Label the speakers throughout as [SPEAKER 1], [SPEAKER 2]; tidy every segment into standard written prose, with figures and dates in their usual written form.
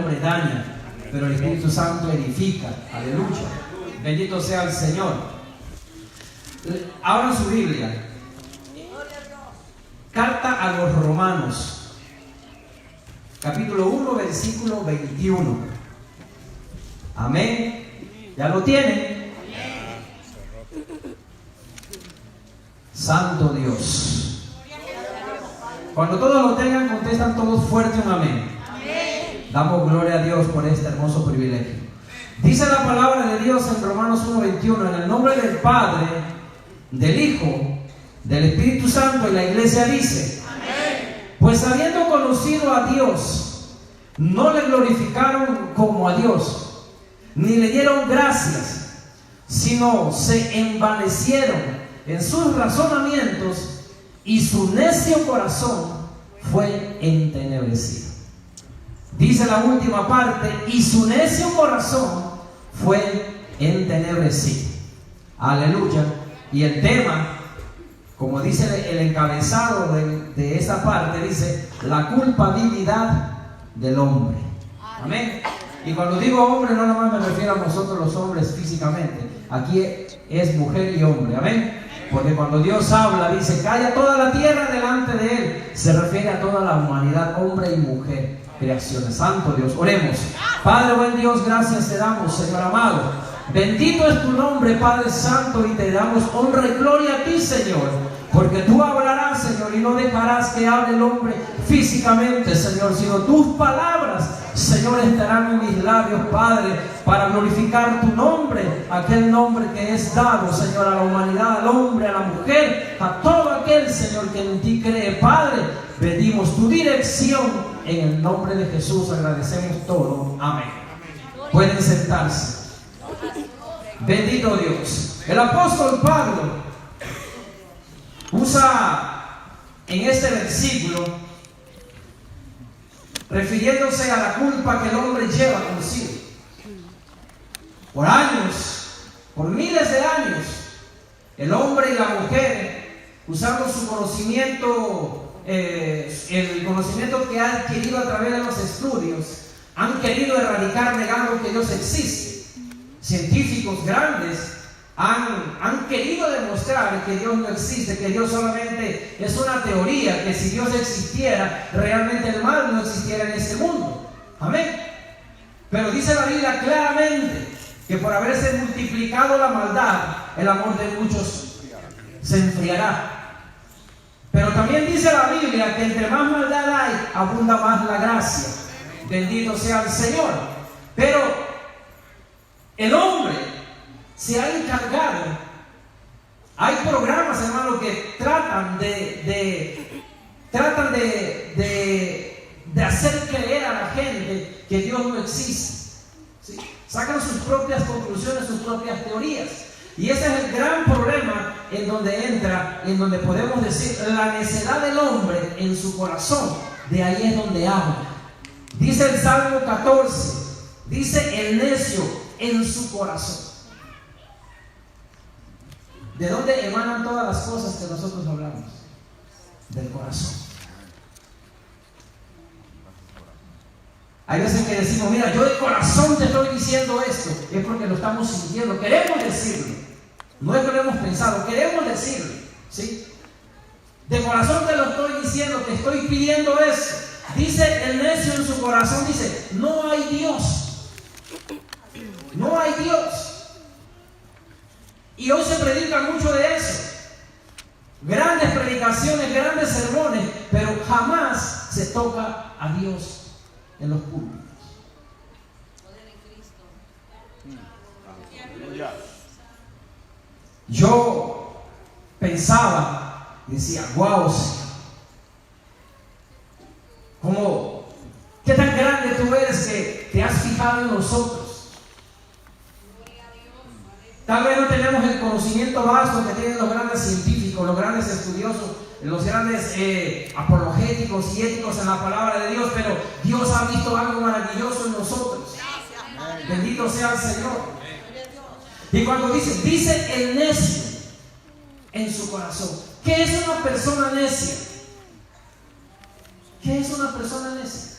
[SPEAKER 1] hombre daña, pero el Espíritu Santo edifica. Aleluya. Bendito sea el Señor. Abran su Biblia. Carta a los Romanos, capítulo 1, versículo 21. Amén. ¿Ya lo tienen? Santo Dios. Cuando todos lo tengan, contestan todos fuerte un amén. Damos gloria a Dios por este hermoso privilegio. Dice la palabra de Dios en Romanos 1:21, en el nombre del Padre, del Hijo, del Espíritu Santo, y la iglesia dice: pues habiendo conocido a Dios, no le glorificaron como a Dios, ni le dieron gracias, sino se envanecieron en sus razonamientos, y su necio corazón fue entenebrecido. Dice la última parte: y su necio corazón fue entenebrecido. Aleluya. Y el tema, como dice el encabezado de esa parte, dice: la culpabilidad del hombre. Amén. Y cuando digo hombre, no nada más me refiero a nosotros los hombres físicamente. Aquí es mujer y hombre. Amén. Porque cuando Dios habla, dice: calla toda la tierra delante de Él. Se refiere a toda la humanidad, hombre y mujer, creaciones. Santo Dios. Oremos. Padre buen Dios, gracias te damos, Señor amado. Bendito es tu nombre, Padre Santo, y te damos honra y gloria a ti, Señor, porque tú hablarás, Señor, y no dejarás que hable el hombre físicamente, Señor, sino tus palabras, Señor, estarán en mis labios, Padre, para glorificar tu nombre, aquel nombre que es dado, Señor, a la humanidad, al hombre, a la mujer, a todo aquel, Señor, que en ti cree. Padre, pedimos tu dirección en el nombre de Jesús. Agradecemos todo. Amén. Pueden sentarse. Bendito Dios. El apóstol Pablo usa en este versículo, refiriéndose a la culpa que el hombre lleva consigo. Por años, por miles de años, el hombre y la mujer, usando su conocimiento, el conocimiento que ha adquirido a través de los estudios, han querido erradicar negando que Dios existe. Científicos grandes han querido demostrar que Dios no existe, que Dios solamente es una teoría, que si Dios existiera, realmente el mal no existiera en este mundo. Amén. Pero dice la Biblia claramente que por haberse multiplicado la maldad, el amor de muchos se enfriará. Pero también dice la Biblia que entre más maldad hay, abunda más la gracia. Bendito sea el Señor. Pero el hombre se ha encargado. Hay programas, hermano, que tratan de hacer creer a la gente que Dios no existe. ¿Sí? Sacan sus propias conclusiones, sus propias teorías. Y ese es el gran problema en donde entra, en donde podemos decir la necedad del hombre en su corazón. De ahí es donde habla. Dice el Salmo 14, dice: el necio en su corazón. ¿De dónde emanan todas las cosas que nosotros hablamos? Del corazón. Hay veces que decimos: mira, yo de corazón te estoy diciendo esto. Es porque lo estamos sintiendo, queremos decirlo. No es que lo hemos pensado, queremos decirlo, ¿sí? De corazón te lo estoy diciendo, te estoy pidiendo eso. Dice el necio en su corazón, dice: no hay Dios. No hay Dios. Y hoy se predica mucho de eso. Grandes predicaciones, grandes sermones, pero jamás se toca a Dios en los púlpitos. Yo pensaba, decía: wow, como qué tan grande tú eres que te has fijado en nosotros. Tal vez no tenemos el conocimiento vasto que tienen los grandes científicos, los grandes estudiosos, los grandes apologéticos y éticos en la palabra de Dios, pero Dios ha visto algo maravilloso en nosotros. Bendito sea el Señor. Y cuando dice el necio en su corazón. ¿Qué es una persona necia? ¿Qué es una persona necia?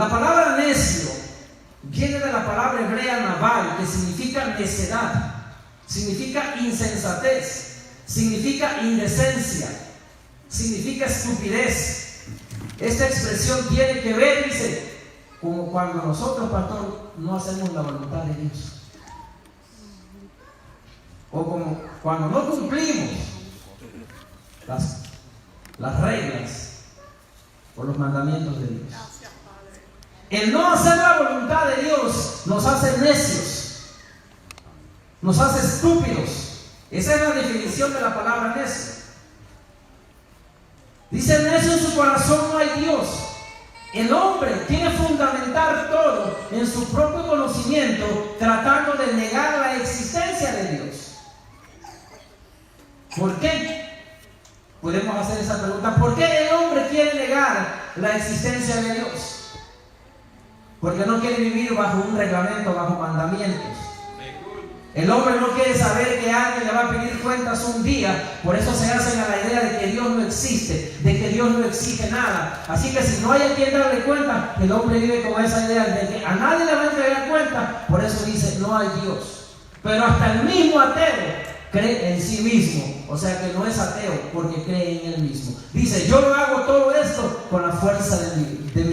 [SPEAKER 1] La palabra necio viene de la palabra hebrea naval, que significa necedad, significa insensatez, significa indecencia, significa estupidez. Esta expresión tiene que ver, dice, como cuando nosotros, pastor, no hacemos la voluntad de Dios, o como cuando no cumplimos las reglas o los mandamientos de Dios. El no hacer la voluntad de Dios nos hace necios, nos hace estúpidos. Esa es la definición de la palabra necio. Dice: necio en su corazón no hay Dios. El hombre quiere fundamentar todo en su propio conocimiento, tratando de negar la existencia de Dios. ¿Por qué? Podemos hacer esa pregunta. ¿Por qué el hombre quiere negar la existencia de Dios? Porque no quiere vivir bajo un reglamento, bajo mandamientos. El hombre no quiere saber que alguien le va a pedir cuentas un día. Por eso se hacen a la idea de que Dios no existe, de que Dios no exige nada. Así que si no hay a quien darle cuenta, el hombre vive con esa idea de que a nadie le va a entregar cuenta. Por eso dice: no hay Dios. Pero hasta el mismo ateo cree en sí mismo. O sea que no es ateo porque cree en él mismo. Dice: yo no hago todo esto con la fuerza de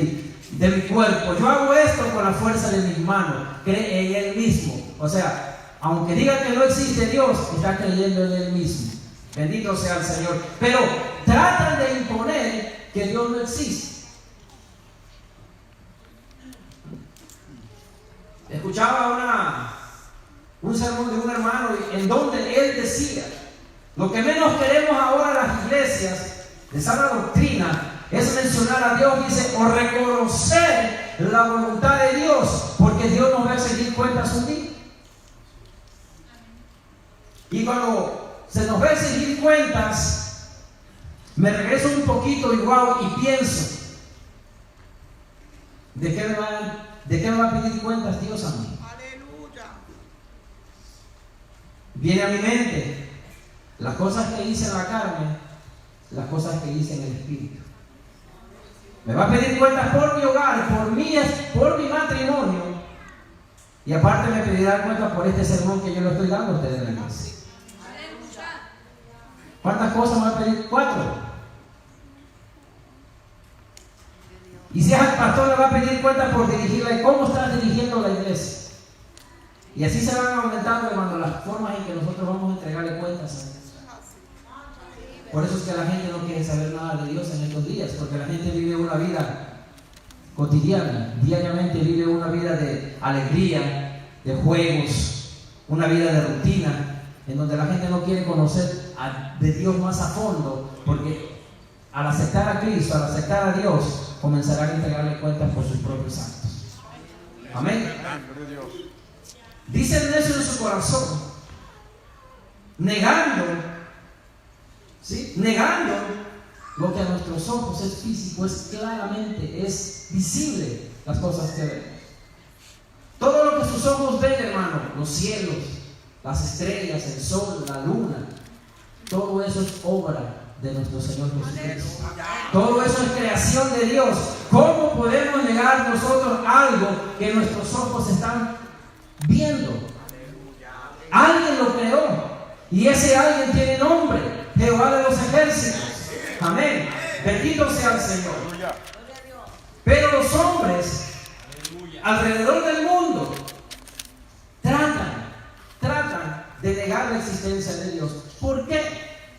[SPEAKER 1] mi cuerpo. Yo hago esto con la fuerza de mis manos. Cree en él mismo. O sea, aunque diga que no existe Dios, está creyendo en él mismo. Bendito sea el Señor. Pero tratan de imponer que Dios no existe. Escuchaba un sermón de un hermano en donde él decía: lo que menos queremos ahora las iglesias de sana doctrina es mencionar a Dios, dice, o reconocer la voluntad de Dios, porque Dios nos va a exigir cuentas un día. Y cuando se nos va a exigir cuentas, me regreso un poquito igual y pienso: ¿de qué me va a pedir cuentas Dios a mí? Aleluya. Viene a mi mente las cosas que hice en la carne, las cosas que hice en el espíritu. Me va a pedir cuentas por mi hogar, por mi matrimonio, y aparte me pedirá cuentas por este sermón que yo le estoy dando a ustedes en la iglesia. ¿Cuántas cosas me va a pedir? 4. Y si es al pastor, le va a pedir cuentas por dirigirla y cómo estás dirigiendo la iglesia. Y así se van aumentando, hermano, las formas en que nosotros vamos a entregarle cuentas a Dios. Por eso es que la gente no quiere saber nada de Dios en estos días, porque la gente vive una vida cotidiana, diariamente vive una vida de alegría, de juegos, una vida de rutina, en donde la gente no quiere conocer de Dios más a fondo, porque al aceptar a Cristo, al aceptar a Dios, comenzarán a entregarle cuentas por sus propios actos. Amén. Dice el necio en su corazón, negando lo que a nuestros ojos es físico, es claramente, es visible, las cosas que vemos. Todo lo que sus ojos ven, hermano, los cielos, las estrellas, el sol, la luna, todo eso es obra de nuestro Señor Jesucristo. Todo eso es creación de Dios. ¿Cómo podemos negar nosotros algo que nuestros ojos están viendo? Alguien lo creó y ese alguien tiene nombre: Jehová de los ejércitos. Amén. Bendito sea el Señor. Pero los hombres alrededor del mundo tratan de negar la existencia de Dios. ¿Por qué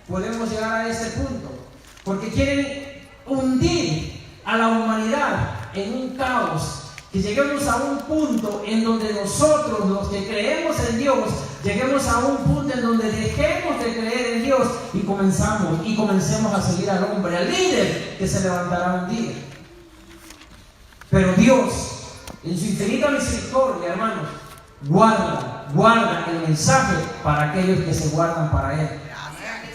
[SPEAKER 1] podemos llegar a ese punto? Porque quieren hundir a la humanidad en un caos, que lleguemos a un punto en donde nosotros, los que creemos en Dios, lleguemos a un punto en donde dejemos de creer en Dios y comencemos a seguir al hombre, al líder que se levantará un día. Pero Dios, en su infinita misericordia, hermanos, guarda el mensaje para aquellos que se guardan para Él.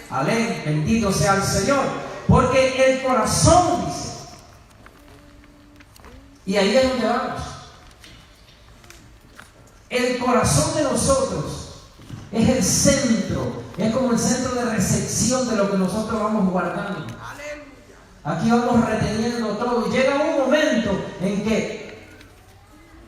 [SPEAKER 1] Amén. Bendito sea el Señor. Porque el corazón, dice, y ahí es donde vamos. El corazón de nosotros es el centro, es como el centro de recepción de lo que nosotros vamos guardando. Aquí vamos reteniendo todo y llega un momento en que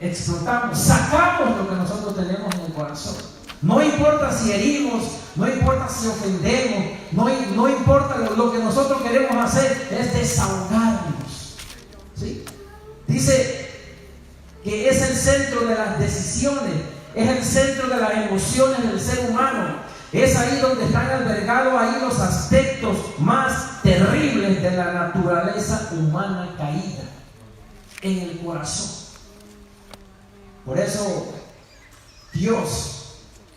[SPEAKER 1] explotamos, sacamos lo que nosotros tenemos en el corazón. No importa si herimos, no importa si ofendemos, no importa lo que nosotros queremos hacer, es desahogarnos. ¿Sí? Dice que es el centro de las decisiones, es el centro de las emociones del ser humano. Es ahí donde están albergados ahí los aspectos más terribles de la naturaleza humana caída, en el corazón. Por eso Dios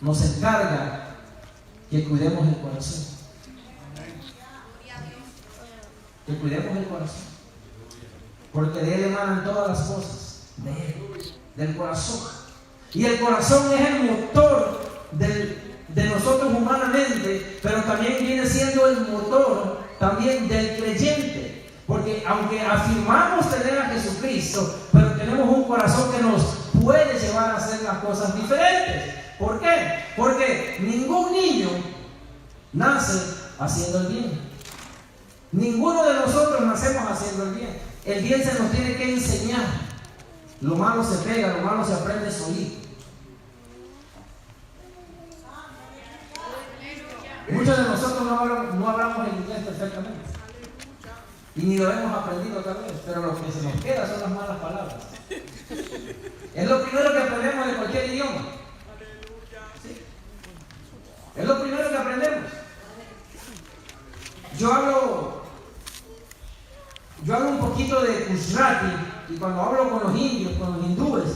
[SPEAKER 1] nos encarga que cuidemos el corazón. Que cuidemos el corazón. Porque de Él emanan todas las cosas. De Él, del corazón. Y el corazón es el motor de nosotros humanamente, pero también viene siendo el motor también del creyente. Porque aunque afirmamos tener a Jesucristo, pero tenemos un corazón que nos puede llevar a hacer las cosas diferentes. ¿Por qué? Porque ningún niño nace haciendo el bien. Ninguno de nosotros nacemos haciendo el bien. El bien se nos tiene que enseñar. Lo malo se pega, lo malo se aprende solito. Muchos de nosotros no hablamos el inglés perfectamente. Y ni lo hemos aprendido tal vez, pero lo que se nos queda son las malas palabras. Es lo primero que aprendemos de cualquier idioma. ¿Sí? Es lo primero que aprendemos. Yo hablo un poquito de Gujarati, y cuando hablo con los indios, con los hindúes,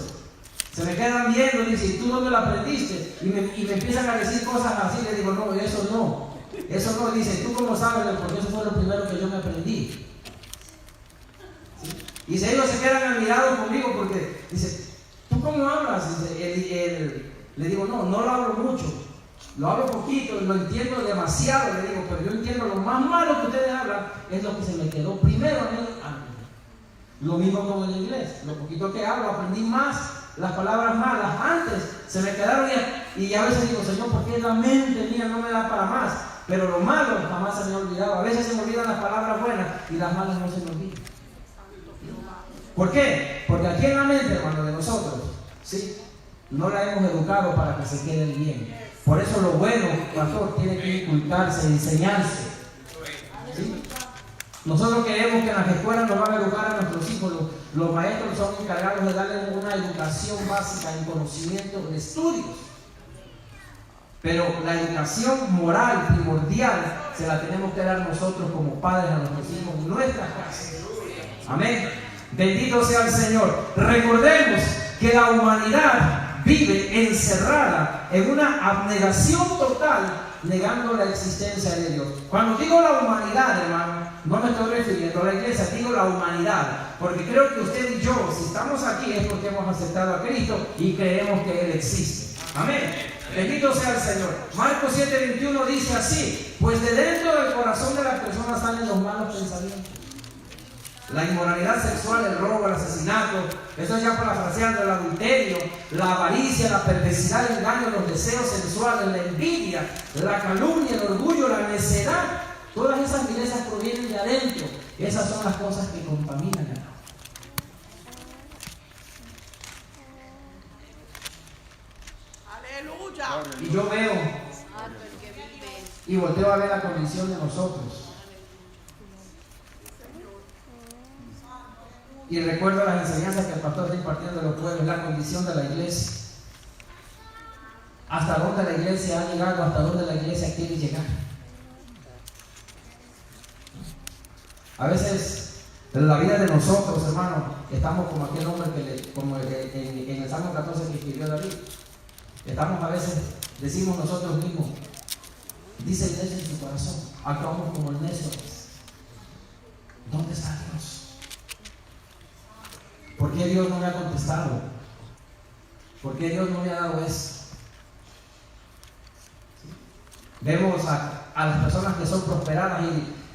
[SPEAKER 1] se me quedan viendo y dicen, ¿tú dónde lo aprendiste? Y me empiezan a decir cosas así. Le digo, no, eso no. Eso no. Dice, ¿tú cómo sabes? Porque eso fue lo primero que yo me aprendí. ¿Sí? Y ellos se quedan admirados conmigo porque dice, ¿tú cómo hablas? Dice, le digo, no lo hablo mucho. Lo hablo poquito, lo entiendo demasiado, le digo, pero yo entiendo lo más malo que ustedes hablan, es lo que se me quedó primero a mí. Lo mismo con el inglés. Lo poquito que hablo, aprendí más. Las palabras malas antes se me quedaron y a veces digo, Señor, ¿por qué la mente mía no me da para más? Pero lo malo jamás se me ha olvidado. A veces se me olvidan las palabras buenas y las malas no se me olvidan. ¿Por qué? Porque aquí en la mente, hermano, de nosotros, ¿sí?, no la hemos educado para que se quede bien. Por eso lo bueno, pastor, tiene que inculcarse, enseñarse. ¿Sí? Nosotros queremos que en las escuelas nos van a educar a nuestros hijos. Los maestros son encargados de darles una educación básica en conocimiento de estudios. Pero la educación moral primordial se la tenemos que dar nosotros como padres a nuestros hijos en nuestras casas. Amén. Bendito sea el Señor. Recordemos que la humanidad vive encerrada en una abnegación total, negando la existencia de Dios. Cuando digo la humanidad, hermano, no me estoy refiriendo a la iglesia, digo la humanidad, porque creo que usted y yo, si estamos aquí, es porque hemos aceptado a Cristo y creemos que Él existe. Amén. Bendito sea el Señor. Marcos 7:21 dice así: pues de dentro del corazón de las personas salen los malos pensamientos. La inmoralidad sexual, el robo, el asesinato, eso ya parafraseando, el adulterio, la avaricia, la perversidad, el engaño, los deseos sensuales, la envidia, la calumnia, el orgullo, la necedad. Todas esas vilezas provienen de adentro. Esas son las cosas que contaminan el alma.
[SPEAKER 2] Aleluya.
[SPEAKER 1] Y yo veo y volteo a ver la condición de nosotros. Y recuerdo las enseñanzas que el pastor está impartiendo de los pueblos, la condición de la iglesia. Hasta dónde la iglesia ha llegado, hasta dónde la iglesia quiere llegar. A veces, en la vida de nosotros, hermanos, estamos como aquel hombre como en el Salmo 14 que escribió David. Estamos a veces, decimos nosotros mismos, dice el necio en su corazón, actuamos como el necio es. ¿Dónde está Dios? ¿Por qué Dios no me ha contestado? ¿Por qué Dios no me ha dado eso? ¿Sí? Vemos a las personas que son prosperadas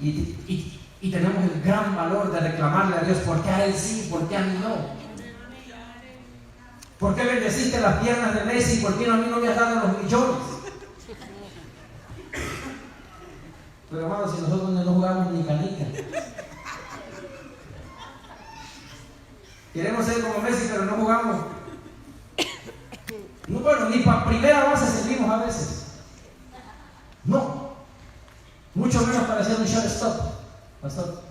[SPEAKER 1] y tenemos el gran valor de reclamarle a Dios, ¿por qué a Él sí? ¿Por qué a mí no? ¿Por qué bendeciste las piernas de Messi? ¿Por qué a mí no me has dado los millones? Pero hermanos, si nosotros no jugamos ni canica. Queremos ser como Messi, pero no jugamos Bueno, ni para primera base servimos a veces. No. Mucho menos para hacer un shortstop, pastor.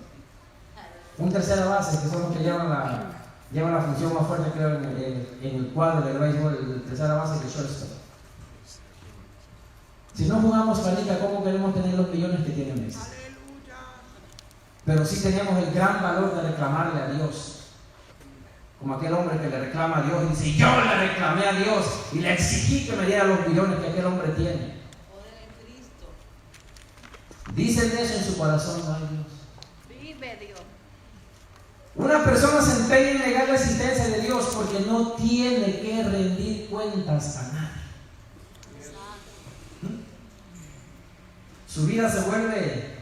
[SPEAKER 1] Un tercera base, que son los que llevan la función más fuerte, creo, en el cuadro del béisbol, el tercera base y el shortstop. Si no jugamos canica, ¿cómo queremos tener los millones que tiene Messi? Pero sí tenemos el gran valor de reclamarle a Dios. Como aquel hombre que le reclama a Dios y dice, yo le reclamé a Dios y le exigí que me diera los millones que aquel hombre tiene. Dicen eso en su corazón, no hay Dios.
[SPEAKER 2] Vive Dios.
[SPEAKER 1] Una persona se empeña en negar la existencia de Dios porque no tiene que rendir cuentas a nadie. Su vida se vuelve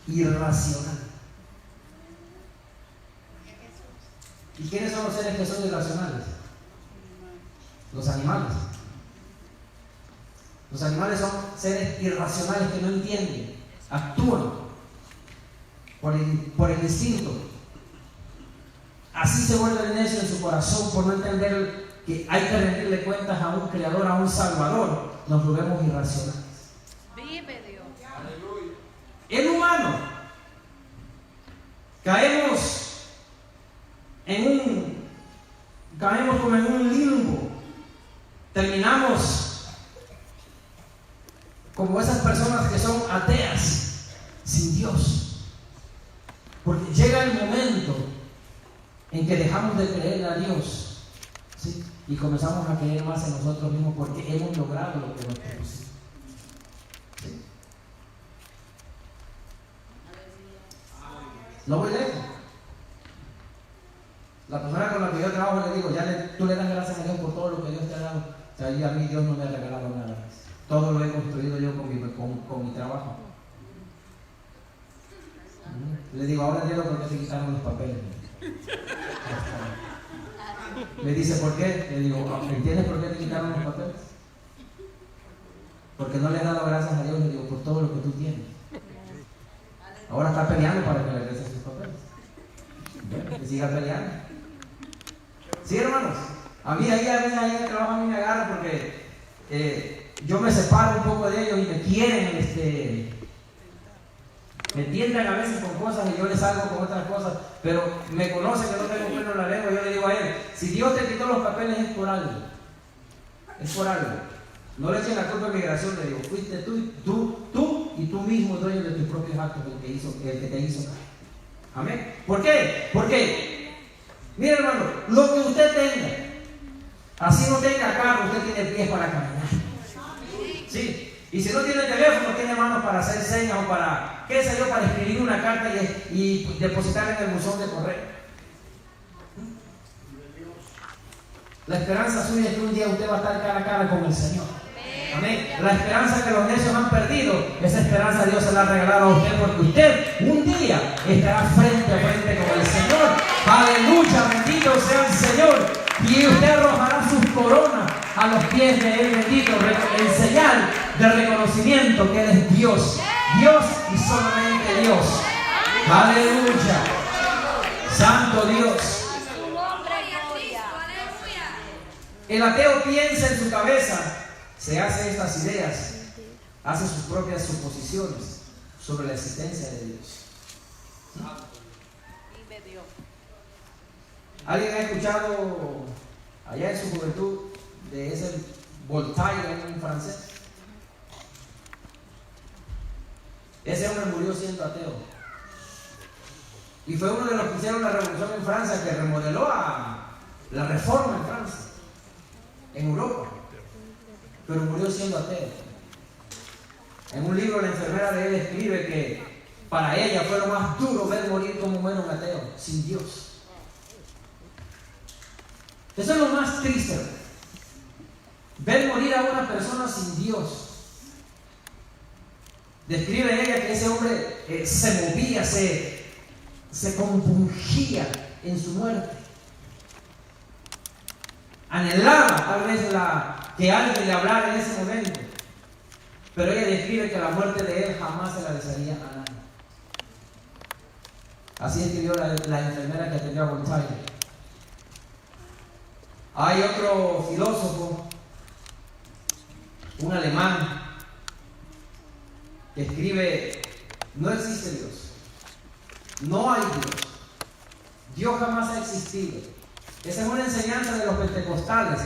[SPEAKER 1] irracional. ¿Y quiénes son los seres que son irracionales? Los animales. Los animales son seres irracionales que no entienden, actúan por el instinto. Así se vuelve el necio en su corazón por no entender que hay que rendirle cuentas a un creador, a un salvador. Nos volvemos irracionales.
[SPEAKER 2] Vive Dios.
[SPEAKER 1] El humano caemos como en un limbo. Terminamos como esas personas que son ateas, sin Dios. Porque llega el momento en que dejamos de creer a Dios, ¿sí? Y comenzamos a creer más en nosotros mismos porque hemos logrado lo que nos propusimos. ¿Sí? No voy lejos. La persona con la que yo trabajo le digo, tú le das gracias a Dios por todo lo que Dios te ha dado. O sea, y a mí Dios no me ha regalado nada. Todo lo he construido yo con mi trabajo. Le digo, ahora entiendo por qué se quitaron los papeles. Me dice, ¿por qué? Le digo, ¿entiendes por qué te quitaron los papeles? Porque no le he dado gracias a Dios, le digo, por todo lo que tú tienes. Ahora está peleando para que le regreses sus papeles. Bueno, que siga peleando. Sí, hermanos. A mí ahí a veces en el trabajo a mí me agarra porque yo me separo un poco de ellos y me quieren, me tientan a veces con cosas y yo les salgo con otras cosas, pero me conocen que no tengo pelo en la lengua. Yo le digo a él, si Dios te quitó los papeles es por algo. Es por algo. No le echen la culpa a migración, le digo, fuiste tú y tú mismo dueño de tus propios actos, el que te hizo. Amén. ¿Por qué? Porque, mire hermano, lo que usted tenga, así no tenga carro, usted tiene pies para caminar. Sí. Y si no tiene teléfono, tiene manos para hacer señas o para, qué sé yo, para escribir una carta y depositarla en el buzón de correo. La esperanza suya es que un día usted va a estar cara a cara con el Señor. Amén. La esperanza que los necios han perdido, esa esperanza Dios se la ha regalado a usted porque usted un día estará frente a frente con el Señor. Aleluya, bendito sea el Señor. Y usted arrojará sus coronas a los pies de Él bendito, en señal de reconocimiento que Él es Dios. Dios y solamente Dios. Aleluya. Santo Dios. El ateo piensa en su cabeza, se hace estas ideas, hace sus propias suposiciones sobre la existencia de Dios. ¿Alguien ha escuchado allá en su juventud de ese Voltaire, un francés? Ese hombre murió siendo ateo. Y fue uno de los que hicieron la revolución en Francia, que remodeló la reforma en Francia, en Europa. Pero murió siendo ateo. En un libro la enfermera de él escribe que para ella fue lo más duro ver morir como muere un ateo, sin Dios. Eso es lo más triste. Ver morir a una persona sin Dios. Describe ella que ese hombre se movía, se compungía en su muerte. Anhelaba tal vez que alguien le hablara en ese momento. Pero ella describe que la muerte de él jamás se la desearía a nadie. Así escribió la enfermera que atendió a Voltaire. Hay otro filósofo, un alemán, que escribe: no existe Dios, no hay Dios, Dios jamás ha existido. Esa es una enseñanza de los pentecostales.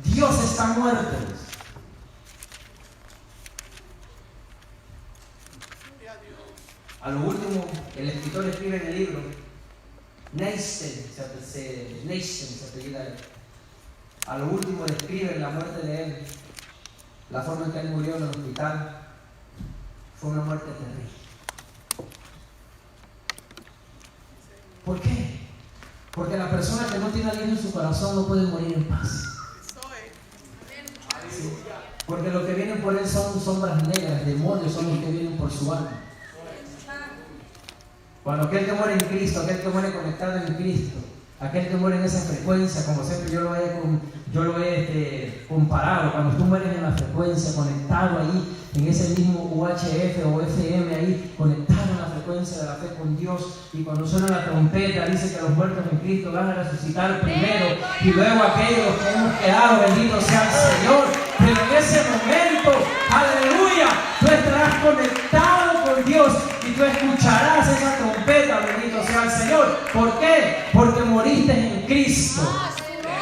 [SPEAKER 1] Dios está muerto. A lo último, el escritor escribe en el libro, Nietzsche se apellida él. A lo último describe la muerte de él, la forma en que él murió en el hospital. Fue una muerte terrible. ¿Por qué? Porque la persona que no tiene a Dios en su corazón no puede morir en paz. Sí. Porque lo que vienen por él son sombras negras, demonios son los que vienen por su alma. Cuando aquel que muere en Cristo, aquel que muere conectado en Cristo, aquel que muere en esa frecuencia, como siempre yo lo he comparado, cuando tú mueres en la frecuencia, conectado ahí, en ese mismo UHF o FM ahí, conectado en la frecuencia de la fe con Dios, y cuando suena la trompeta, dice que los muertos en Cristo van a resucitar primero, y luego aquellos que hemos quedado, bendito sea el Señor. Pero en ese momento, aleluya, tú estarás conectado con Dios y tú escucharás esa trompeta, bendito sea el Señor. ¿Por qué? Porque moriste en Cristo.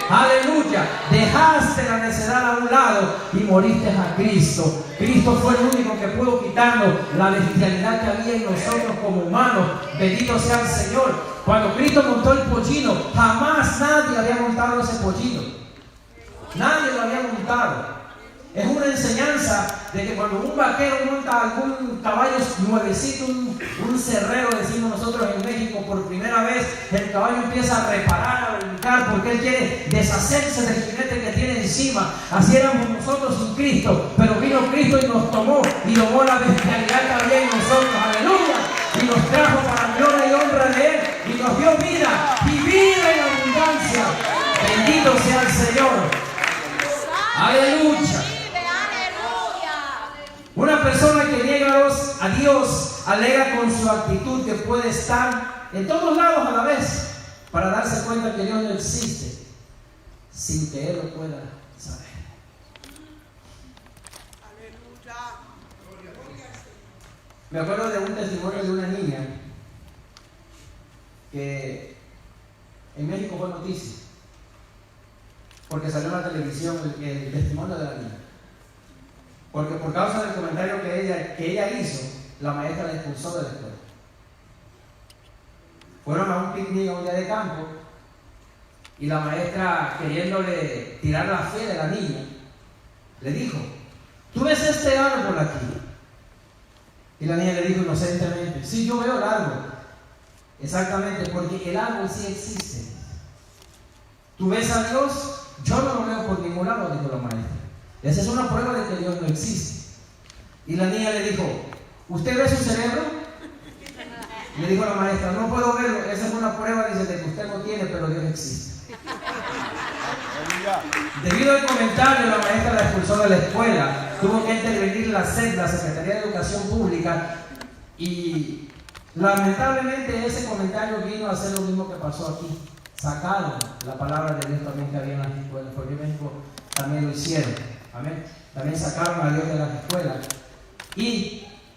[SPEAKER 1] Aleluya, dejaste la necedad a un lado y moriste a Cristo. Cristo fue el único que pudo quitarnos la bestialidad que había en nosotros como humanos. Bendito sea el Señor. Cuando Cristo montó el pollino, jamás nadie había montado ese pollino. Nadie lo había montado. Es una enseñanza de que cuando un vaquero monta algún caballo nuevecito, un cerrero, decimos nosotros en México, por primera vez, el caballo empieza a reparar, a brincar, porque él quiere deshacerse del jinete que tiene encima. Así éramos nosotros sin Cristo, pero vino Cristo y nos tomó y tomó la bestialidad que había en nosotros, aleluya, y nos trajo para gloria y honra de Él, y nos dio vida, y vida en abundancia. Bendito sea el Señor. Aleluya. Una persona que niega a Dios alega con su actitud que puede estar en todos lados a la vez para darse cuenta que Dios no existe sin que Él lo pueda saber. Me acuerdo de un testimonio de una niña que en México fue noticia porque salió en la televisión el testimonio de la niña. Porque por causa del comentario que ella hizo, la maestra la expulsó de la escuela. Fueron a un picnic a un día de campo y la maestra, queriéndole tirar la fe de la niña, le dijo: ¿tú ves este árbol aquí? Y la niña le dijo inocentemente: sí, yo veo el árbol. Exactamente, porque el árbol sí existe. ¿Tú ves a Dios? Yo no lo veo por ningún lado, dijo la maestra. Esa es una prueba de que Dios no existe. Y la niña le dijo: ¿usted ve su cerebro? Le dijo la maestra: no puedo verlo. Esa es una prueba, dice, de que usted no tiene, pero Dios existe. Debido al comentario, la maestra la expulsó de la escuela. Tuvo que intervenir la SED, la Secretaría de Educación Pública, y lamentablemente ese comentario vino a hacer lo mismo que pasó aquí. Sacaron la palabra de Dios también que había en las escuelas, porque en México también lo hicieron. Amén. También sacaron a Dios de las escuelas.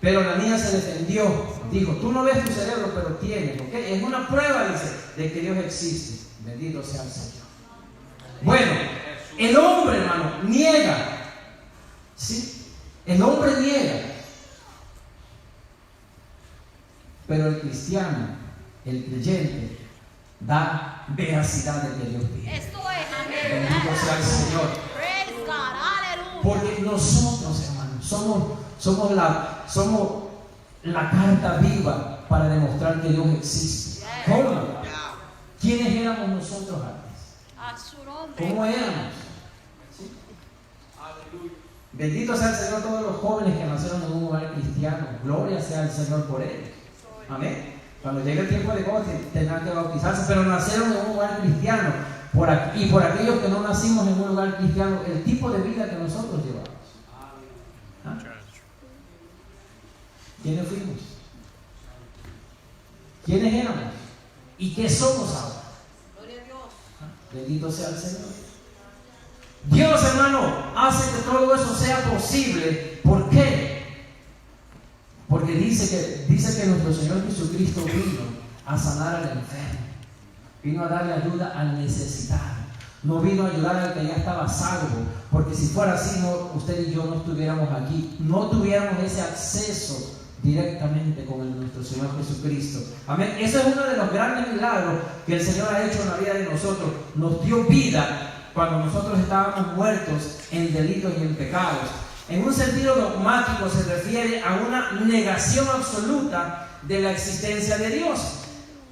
[SPEAKER 1] Pero la niña se defendió. Dijo: tú no ves tu cerebro, pero tienes. ¿Okay? Es una prueba, dice, de que Dios existe. Bendito sea el Señor. Bueno, el hombre, hermano, niega. ¿Sí? El hombre niega. Pero el cristiano, el creyente, da veracidad de que Dios vive.
[SPEAKER 2] Esto es, amén.
[SPEAKER 1] Bendito sea el Señor.
[SPEAKER 2] Praise God, aleluya.
[SPEAKER 1] Porque nosotros, hermanos, somos la carta viva para demostrar que Dios existe. ¿Cómo? ¿Quiénes éramos nosotros antes?
[SPEAKER 2] A su nombre.
[SPEAKER 1] ¿Cómo éramos? ¿Sí? Bendito sea el Señor todos los jóvenes que nacieron en un hogar cristiano. Gloria sea el Señor por ellos. Amén. Cuando llegue el tiempo de God tendrán que bautizarse, pero nacieron en un hogar cristiano. Y por aquellos que no nacimos en un hogar cristiano, el tipo de vida que nosotros llevamos. ¿Ah? ¿Quiénes fuimos? ¿Quiénes éramos? ¿Y qué somos ahora?
[SPEAKER 2] Gloria a Dios.
[SPEAKER 1] ¿Ah? Bendito sea el Señor. Dios, hermano, hace que todo eso sea posible. ¿Por qué? Porque dice que nuestro Señor Jesucristo vino a sanar al enfermo, vino a darle ayuda al necesitado, no vino a ayudar al que ya estaba salvo, porque si fuera así, usted y yo no estuviéramos aquí, no tuviéramos ese acceso directamente con nuestro Señor Jesucristo. Amén. Eso es uno de los grandes milagros que el Señor ha hecho en la vida de nosotros. Nos dio vida cuando nosotros estábamos muertos en delitos y en pecados. En un sentido dogmático se refiere a una negación absoluta de la existencia de Dios.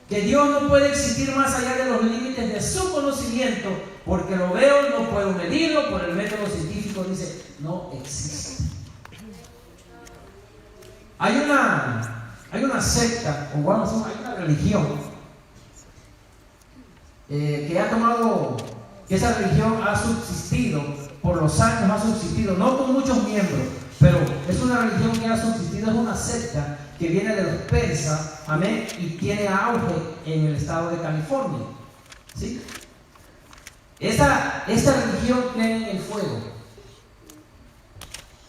[SPEAKER 1] Que Dios no puede existir más allá de los límites de su conocimiento, porque lo veo, no puedo medirlo, por el método científico dice, no existe. Hay una secta, o vamos a decir, hay una religión que ha tomado, que esa religión ha subsistido por los años, ha subsistido, no con muchos miembros, pero es una religión que ha subsistido, es una secta que viene de los persas, amén, y tiene auge en el estado de California, ¿sí? Esta religión cree en el fuego,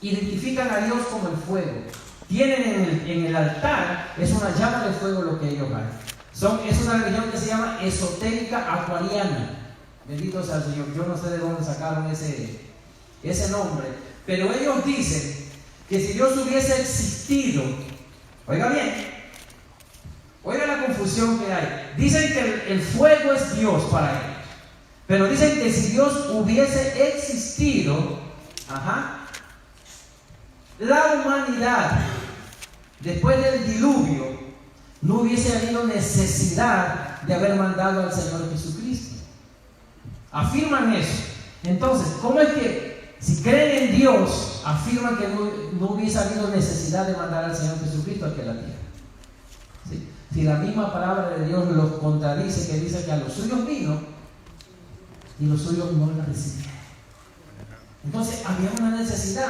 [SPEAKER 1] identifican a Dios como el fuego, tienen en el altar, es una llama de fuego lo que ellos hacen. Es una religión que se llama esotérica acuariana. Bendito sea el Señor. Yo no sé de dónde sacaron ese nombre, pero ellos dicen que si Dios hubiese existido, oiga bien, oiga la confusión que hay. Dicen que el fuego es Dios para ellos, pero dicen que si Dios hubiese existido, la humanidad después del diluvio no hubiese habido necesidad de haber mandado al Señor Jesucristo. Afirman eso. Entonces, ¿cómo es que si creen en Dios, afirman que no hubiese habido necesidad de mandar al Señor Jesucristo aquí a la tierra? ¿Sí? Si la misma palabra de Dios los contradice, que dice que a los suyos vino y los suyos no la recibieron. Entonces, había una necesidad.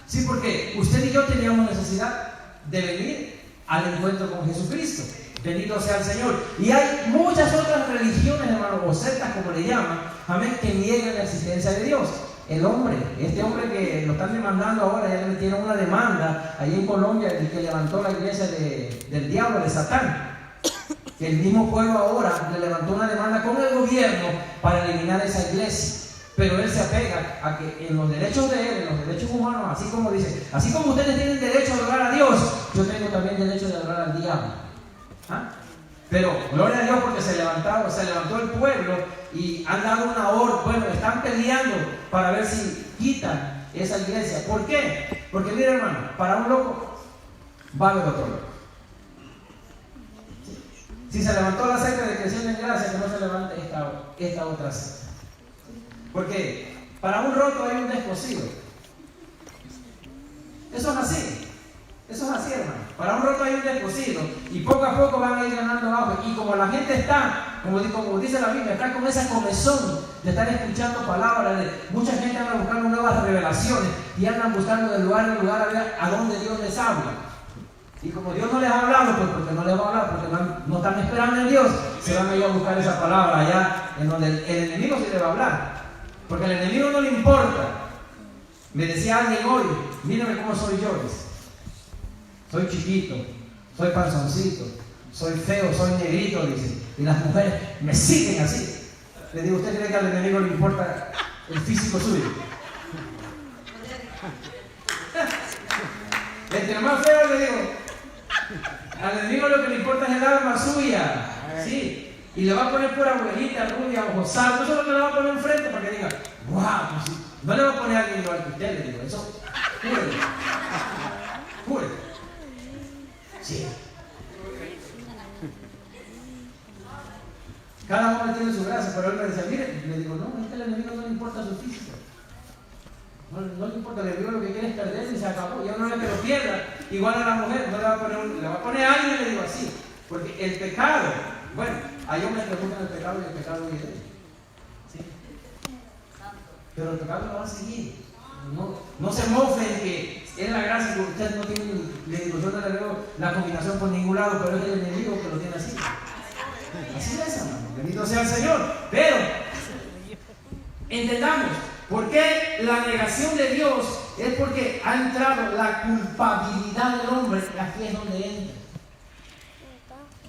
[SPEAKER 1] Sí, porque usted y yo teníamos necesidad de venir al encuentro con Jesucristo. Bendito sea el Señor. Y hay muchas otras religiones, hermanos, o sectas como le llaman, amén, que niegan la existencia de Dios. Este hombre que lo están demandando ahora, ya le metieron una demanda ahí en Colombia, el que levantó la iglesia del diablo, de Satán. Que el mismo pueblo ahora le levantó una demanda con el gobierno para eliminar esa iglesia. Pero él se apega a que en los derechos de él, en los derechos humanos, así como dice, así como ustedes tienen derecho a adorar a Dios, yo tengo también derecho de adorar al diablo. Pero gloria a Dios porque se levantó el pueblo y han dado una orden. Bueno, están peleando para ver si quitan esa iglesia. ¿Por qué? Porque mira, hermano, para un loco va a haber otro loco. Si se levantó la secta de Creciendo en Gracia, que no se levante esta otra secta. Porque para un roto hay un descosido. Eso es así. Eso es así, hermano. Para un roto hay un descosido. Y poco a poco van a ir ganando auge. Y como la gente está, como dice la Biblia, está con esa comezón de estar escuchando palabras. Mucha gente anda buscando nuevas revelaciones. Y andan buscando de lugar en lugar a ver a dónde Dios les habla. Y como Dios no les ha hablado, pues porque no les va a hablar, porque no están esperando en Dios, se van a ir a buscar esa palabra allá en donde el enemigo sí le va a hablar. Porque al enemigo no le importa. Me decía alguien hoy, mírame cómo soy yo. Soy chiquito, soy panzoncito, soy feo, soy negrito, dice. Y las mujeres me siguen así. Le digo, ¿usted cree que al enemigo le importa el físico suyo? Entre más feo le digo, al enemigo lo que le importa es el alma suya. Sí. Y le va a poner pura abuelita, rubia, ojos salos. Eso es lo que le va a poner enfrente para que diga, wow, pues, no le va a poner a alguien igual que usted, le digo, eso, jure. Sí. Cada hombre tiene su gracia, pero él me decía, mire, le digo, no, es que al enemigo no le importa su físico. No le importa, el enemigo lo que quiere es perder y se acabó. Y a una vez que lo pierda, igual a la mujer, no le va a poner le va a poner a alguien, le digo así. Porque el pecado, bueno, hay hombres que buscan el pecado y el pecado viene de él. ¿Sí? Pero el pecado lo va a seguir. No se mofen que es la gracia que usted no tiene. Le digo, yo no le veo la combinación por ningún lado, pero es el enemigo que lo tiene así. Así es, hermano. Bendito sea el Señor. Pero entendamos, ¿Por qué la negación de Dios? Es porque ha entrado la culpabilidad del hombre. Aquí es donde entra.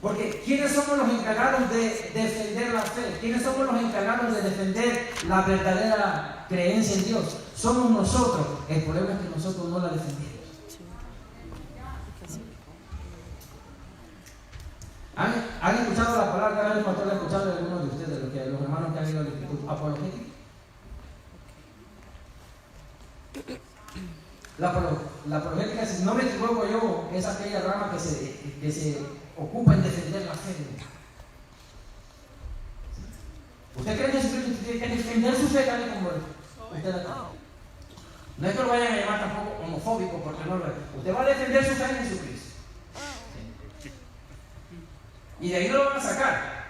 [SPEAKER 1] Porque ¿quiénes somos los encargados de defender la fe? ¿Quiénes somos los encargados de defender la verdadera creencia en Dios? Somos nosotros. El problema es que nosotros no la defendemos. ¿Han escuchado la palabra? ¿Han escuchado algunos de ustedes, los hermanos que han ido al Instituto Apologético? La apologética, si no me equivoco yo, es aquella rama que se ocupa en defender la fe. ¿Usted cree en Jesucristo? Usted tiene que defender su fe tal y como usted acá. No es que lo vayan a llamar tampoco homofóbico, porque no lo es. Usted va a defender su fe en Jesucristo. Y de ahí no lo van a sacar.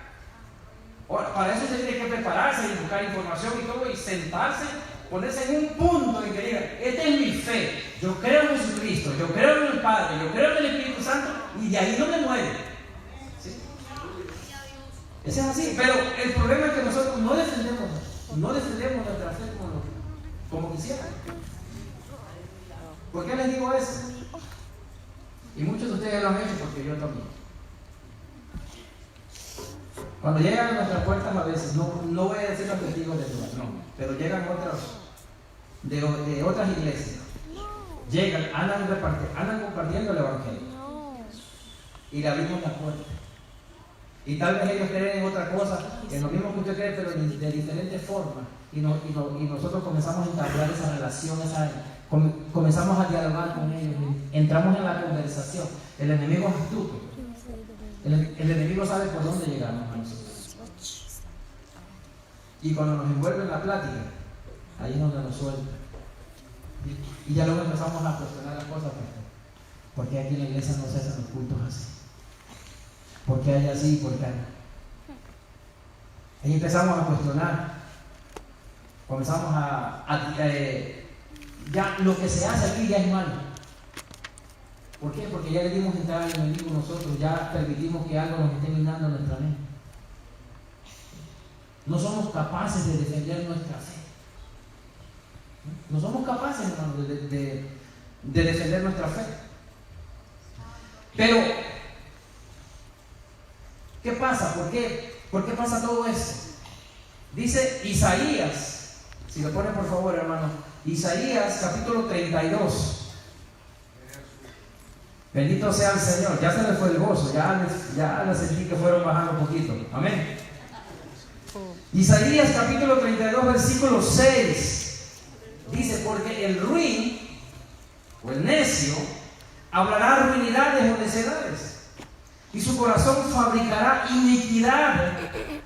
[SPEAKER 1] Ahora, para eso se tiene que prepararse y buscar información y todo, y sentarse, ponerse en un punto en que diga, esta es mi fe, yo creo en Jesucristo, yo creo en el Padre, yo creo en el Espíritu Santo, y de ahí no me mueve. ¿Sí? Eso es así, pero el problema es que nosotros no defendemos nuestra fe como quisiera. ¿Por qué les digo eso? Y muchos de ustedes lo han hecho, porque yo también. Cuando llegan a nuestras puertas a veces, no voy a decir los testigos de Jehová, no, pero llegan otros de otras iglesias, llegan, andan compartiendo el evangelio y le abrimos la puerta. Y tal vez ellos creen en otra cosa, en lo mismo que usted cree, pero de diferentes formas. Y nosotros comenzamos a entablar esa relación, comenzamos a dialogar con ellos, entramos en la conversación. El enemigo es astuto. El enemigo sabe por dónde llegamos a nosotros. Y cuando nos envuelve en la plática, ahí es donde nos suelta. Y ya luego empezamos a cuestionar las cosas. ¿Por qué aquí en la iglesia no se hacen los cultos así? ¿Por qué hay así? ¿Por qué hay? Ahí empezamos a cuestionar. Comenzamos ya lo que se hace aquí ya es malo. ¿Por qué? Porque ya le dimos entrada al enemigo nosotros, ya permitimos que algo nos esté minando nuestra mente. No somos capaces de defender nuestra fe. No somos capaces, hermanos, de defender nuestra fe. Pero, ¿qué pasa? ¿Por qué pasa todo esto? Dice Isaías, si lo ponen por favor, hermano, Isaías capítulo 32. Bendito sea el Señor. Ya se les fue el gozo, ya les sentí que fueron bajando un poquito. Amén. Isaías capítulo 32 versículo 6 dice, porque el ruin o el necio hablará ruinidades o necedades, y su corazón fabricará iniquidad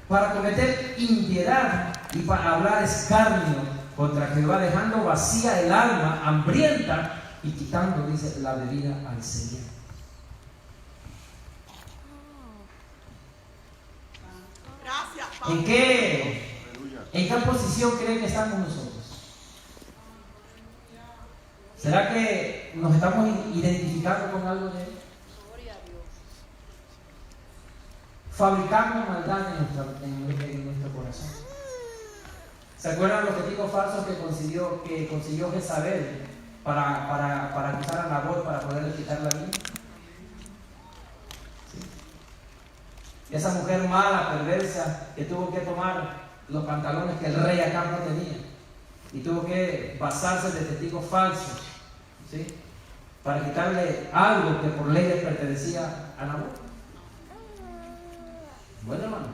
[SPEAKER 1] para cometer impiedad y para hablar escarnio contra Jehová, dejando vacía el alma, hambrienta, y quitando, dice, la bebida al Señor.
[SPEAKER 2] Gracias,
[SPEAKER 1] ¿En qué posición creen que estamos nosotros? ¿Será que nos estamos identificando con algo de él? Fabricamos maldad en nuestro corazón. ¿Se acuerdan los testigos falsos que consiguió Jezabel para acusar a Nabot para poderle quitar la vida? ¿Sí? Esa mujer mala, perversa, que tuvo que tomar los pantalones que el rey Acab no tenía y tuvo que basarse de testigos falsos, ¿sí?, para quitarle algo que por ley le pertenecía a Nabot. Bueno, hermano,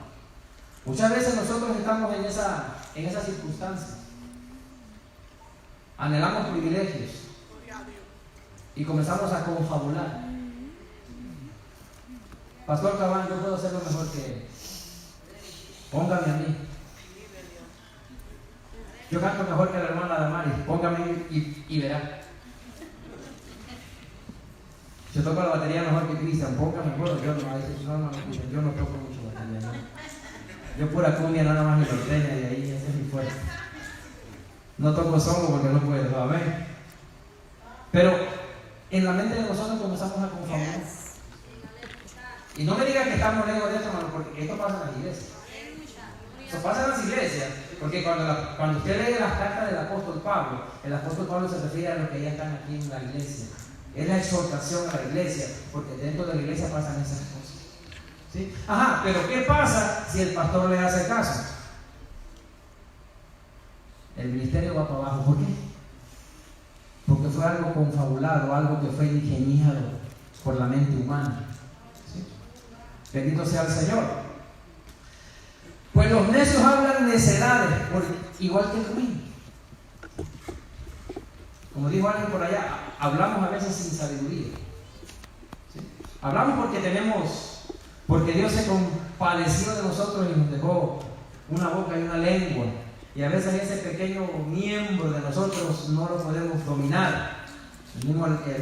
[SPEAKER 1] muchas veces nosotros estamos en esa circunstancia. Anhelamos privilegios y comenzamos a confabular. Pastor Cabán, yo puedo hacerlo mejor que él. Póngame a mí. Yo canto mejor que la hermana Damaris. Póngame y verá. Yo toco la batería mejor que Cristian. Póngame mejor. Yo no toco mucho batería. ¿No? Yo pura cumbia nada más y norteña, y ahí ese es mi fuerte. No toco songo porque no puedo. Amén. Pero en la mente de nosotros comenzamos a confabular. Y no me digan que estamos lejos de esto, hermano, porque esto pasa en las iglesias. Eso pasa en las iglesias. Porque cuando usted lee las cartas del apóstol Pablo, el apóstol Pablo se refiere a los que ya están aquí en la iglesia. Es la exhortación a la iglesia, porque dentro de la iglesia pasan esas cosas. ¿Sí? Ajá, pero ¿qué pasa si el pastor le hace caso? El ministerio va para abajo. ¿Por qué? Porque fue algo confabulado, algo que fue ingeniado por la mente humana. ¿Sí? Bendito sea el Señor. Pues los necios hablan necedades, igual que el ruin. Como dijo alguien por allá, hablamos a veces sin sabiduría. ¿Sí? Hablamos porque Dios se compadeció de nosotros y nos dejó una boca y una lengua. Y a veces ese pequeño miembro de nosotros no lo podemos dominar. El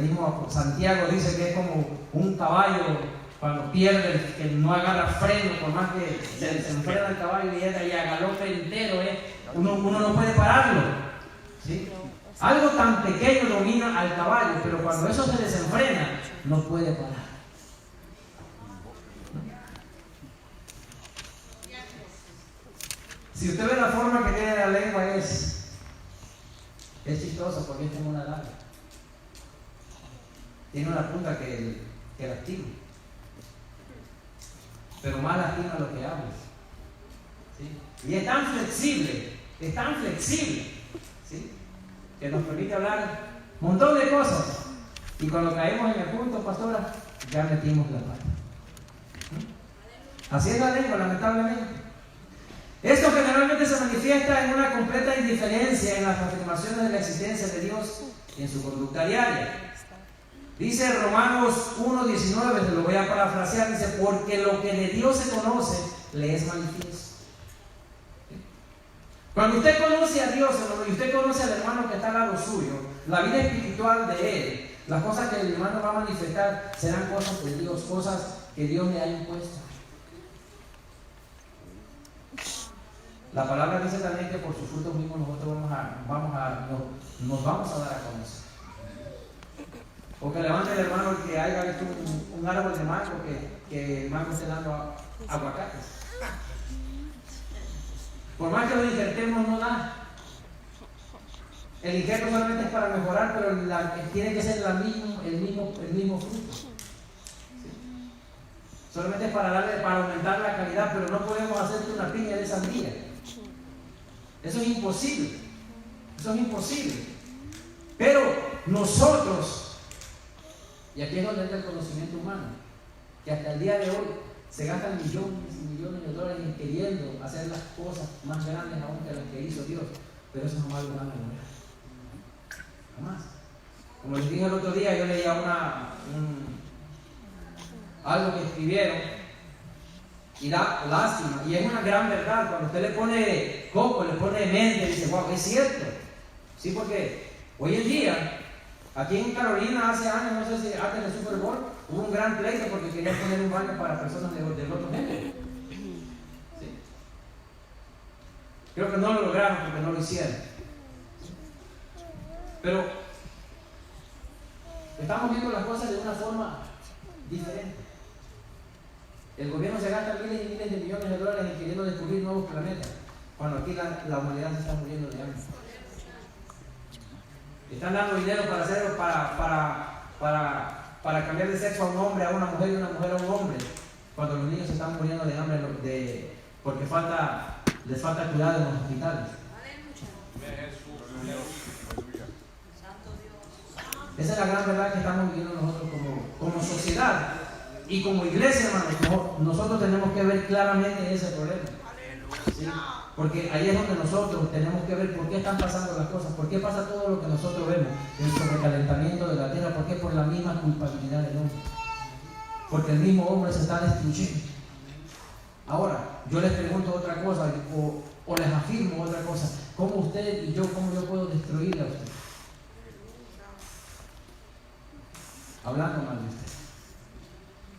[SPEAKER 1] mismo Santiago dice que es como un caballo cuando pierde, que no agarra freno, por más que se desenfrena el caballo y entra y a galope entero, uno no puede pararlo. ¿Sí? Algo tan pequeño domina al caballo, pero cuando eso se desenfrena, no puede parar. Si usted ve la forma que tiene la lengua, es chistosa porque es como una daga. Tiene una punta que lastima. Pero más lastima lo que habla. ¿Sí? Y es tan flexible, ¿sí? Que nos permite hablar un montón de cosas. Y cuando caemos en el punto, pastora, ya metimos la pata. Así es la lengua, lamentablemente. Esto generalmente se manifiesta en una completa indiferencia en las afirmaciones de la existencia de Dios en su conducta diaria. Dice Romanos 1:19, se lo voy a parafrasear, dice: porque lo que de Dios se conoce, le es manifiesto. Cuando usted conoce a Dios, hermano, y usted conoce al hermano que está al lado suyo, la vida espiritual de él, las cosas que el hermano va a manifestar serán cosas de Dios, cosas que Dios le ha impuesto. La palabra dice también que por sus frutos mismos nosotros nos vamos a dar a conocer. Porque levante el hermano que haya visto un árbol de mango que el mango esté dando aguacates. Por más que lo injertemos, no da. El injerto solamente es para mejorar, pero tiene que ser el mismo fruto. ¿Sí? Solamente es para aumentar la calidad, pero no podemos hacerte una piña de sandía. Eso es imposible. Pero nosotros, y aquí es donde entra el conocimiento humano, que hasta el día de hoy se gastan millones y millones de dólares en queriendo hacer las cosas más grandes aún que las que hizo Dios, pero eso jamás lo van a lograr. Jamás. Como les dije el otro día, yo leía algo que escribieron y da lástima, y es una gran verdad. Cuando usted le pone coco, le pone mente, dice: wow, es cierto. Sí, porque hoy en día, aquí en Carolina, hace años, no sé si antes del Super Bowl, hubo un gran pleito porque querían poner un baño para personas del otro género. ¿Sí? Creo que no lo lograron porque no lo hicieron. Pero estamos viendo las cosas de una forma diferente. El gobierno se gasta miles y miles de millones de dólares en queriendo descubrir nuevos planetas, cuando aquí la humanidad se está muriendo de hambre. Están dando dinero para hacerlo, para cambiar de sexo a un hombre, a una mujer, y una mujer a un hombre, cuando los niños se están muriendo de hambre porque les falta cuidado en los hospitales. Esa es la gran verdad que estamos viviendo nosotros como sociedad. Y como iglesia, hermanos, nosotros tenemos que ver claramente ese problema. ¿Sí? Porque ahí es donde nosotros tenemos que ver por qué están pasando las cosas, por qué pasa todo lo que nosotros vemos, el sobrecalentamiento de la tierra, por qué por la misma culpabilidad del hombre. Porque el mismo hombre se está destruyendo. Ahora, yo les pregunto otra cosa, o les afirmo otra cosa: ¿cómo usted y yo, cómo yo puedo destruirle a usted? Hablando mal de usted,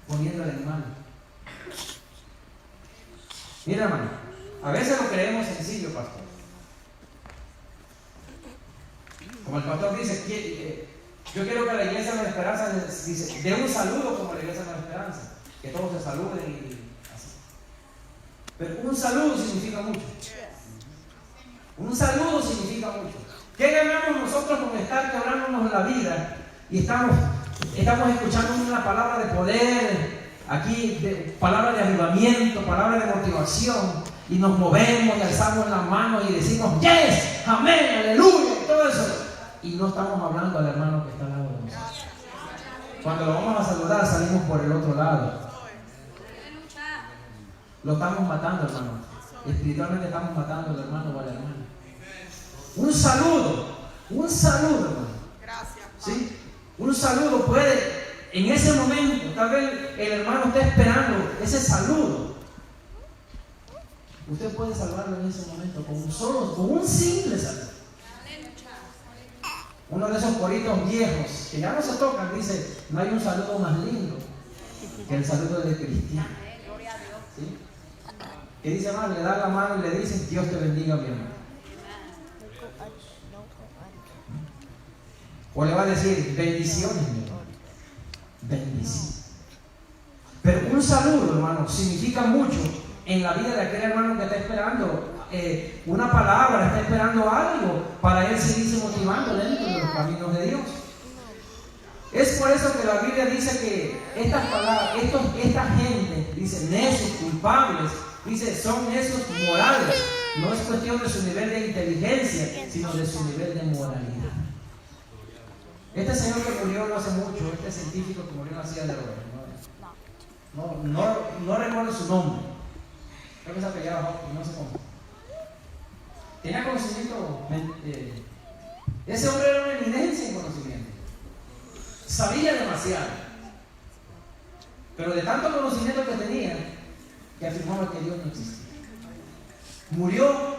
[SPEAKER 1] poniéndole en mal. Mira, hermano, a veces lo creemos sencillo, pastor. Como el pastor dice, yo quiero que la iglesia de la esperanza dice, dé un saludo como la iglesia de la esperanza, que todos se saluden y así. Pero un saludo significa mucho. Un saludo significa mucho. ¿Qué ganamos nosotros con estar quebrándonos la vida y estamos escuchando una palabra de poder, aquí palabra de avivamiento, palabra de motivación, y nos movemos y alzamos las manos y decimos yes, amén, aleluya, y todo eso, y no estamos hablando al hermano que está al lado de nosotros? Cuando lo vamos a saludar salimos por el otro lado. Lo estamos matando, hermano. Espiritualmente estamos matando al hermano o a la hermana. Un saludo, hermano.
[SPEAKER 2] Gracias.
[SPEAKER 1] ¿Sí? Un saludo puede, en ese momento, tal vez el hermano esté esperando ese saludo. Usted puede salvarlo en ese momento con un simple saludo. Uno de esos coritos viejos que ya no se tocan dice: no hay un saludo más lindo que el saludo de cristiano. ¿Sí? ¿Qué dice más? Le da la mano y le dice: Dios te bendiga, mi hermano. O le va a decir: bendiciones, mi hermano. Bendiciones. Pero un saludo, hermano, significa mucho en la vida de aquel hermano que está esperando una palabra, está esperando algo para él seguirse motivando dentro de los caminos de Dios. Es por eso que la Biblia dice que estas palabras, esta gente, dice necios, culpables, dice son necios morales. No es cuestión de su nivel de inteligencia, sino de su nivel de moralidad. Este señor que murió no hace mucho, este científico que murió en la silla de ruedas, no recuerdo su nombre. Creo que se apellidaba Hopkins, no sé cómo. Tenía conocimiento. Ese hombre era una eminencia en conocimiento. Sabía demasiado. Pero de tanto conocimiento que tenía, que afirmaba que Dios no existía. Murió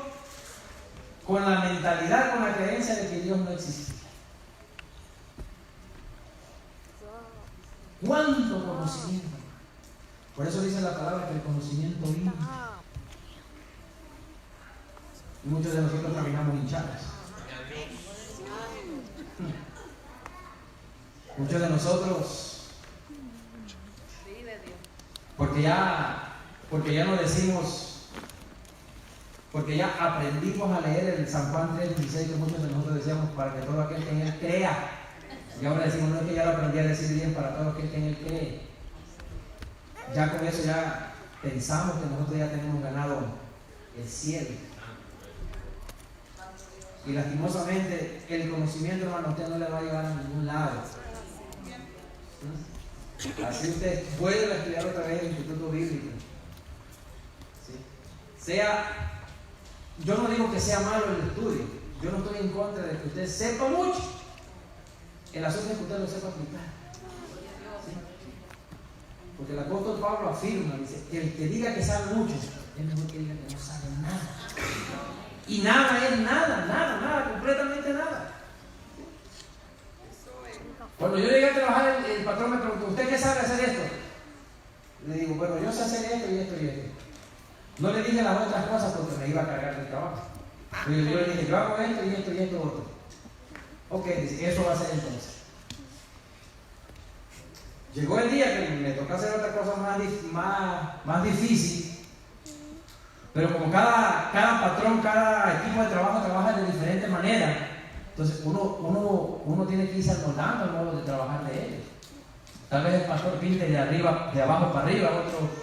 [SPEAKER 1] con la mentalidad, con la creencia de que Dios no existía. ¿Cuánto conocimiento? Por eso dice la palabra que el conocimiento vino. Y muchos de nosotros caminamos hinchados. Muchos de nosotros, porque ya no decimos, porque ya aprendimos a leer el San Juan 3:16, que muchos de nosotros decíamos: para que todo aquel que en él crea. Y ahora decimos: no, es que ya lo aprendí a decir bien, para todo aquel que en él cree. Ya con eso ya pensamos que nosotros ya tenemos ganado el cielo. Y lastimosamente el conocimiento, hermano, usted no le va a llevar a ningún lado. Así usted vuelve a estudiar otra vez el Instituto Bíblico. ¿Sí? Yo no digo que sea malo el estudio. Yo no estoy en contra de que usted sepa mucho. El asunto es que usted lo sepa aplicar. ¿Sí? Porque el apóstol Pablo afirma, dice, que el que diga que sabe mucho, es mejor que diga que no sabe nada. Y nada es nada, completamente nada. Cuando yo llegué a trabajar, el patrón me preguntó: ¿usted qué sabe hacer esto? Le digo: bueno, yo sé hacer esto y esto y esto. No le dije las otras cosas porque me iba a cargar del trabajo. Yo le dije: yo hago esto y esto y esto otro. Ok, dice, eso va a ser entonces. Llegó el día que me tocó hacer otra cosa más difícil. Pero como cada patrón, cada equipo de trabajo trabaja de diferente manera, entonces uno tiene que irse amoldando el modo de trabajar de ellos. Tal vez el pastor pinte de abajo para arriba,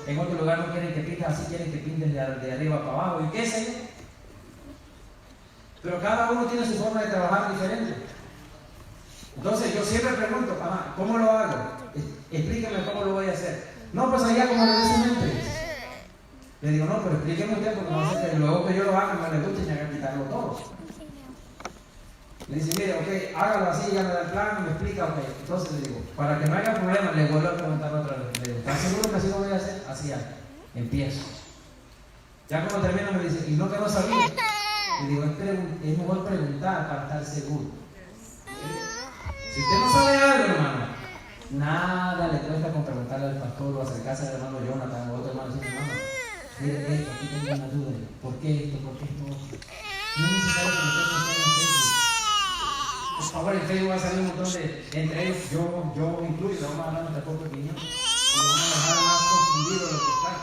[SPEAKER 1] en otro lugar no quieren que pinte así, quieren que pinte de arriba para abajo, y qué sé yo. Pero cada uno tiene su forma de trabajar diferente. Entonces yo siempre pregunto: ¿cómo lo hago? Explíqueme cómo lo voy a hacer. No, pues allá como lo dice su mente. Le digo: no, pero explíqueme usted, porque no sé que luego que yo lo haga no le guste y me haga quitarlo todo. Le dice: mire, ok, hágalo así, ya me da el plan, me explica, ok. Entonces le digo: para que no haya problema, le vuelvo a preguntar otra vez. Le digo: ¿estás seguro que así lo voy a hacer? Así ya. Empiezo. Ya cuando termino me dice: ¿y no que no sabía? Le digo: es mejor preguntar para estar seguro. Si usted no sabe algo, hermano, nada le cuesta con preguntarle al pastor o acercarse al hermano Jonathan o otro hermano y decir: hermano, mire esto, aquí tengo una duda. ¿Por qué esto? ¿Por qué esto? No es necesario que me esté preguntando en Facebook. Por favor, en Facebook va a salir un montón de, entre ellos, yo incluyo, le vamos a dar nuestra propia opinión. Y lo vamos a dejar más confundido de lo que está.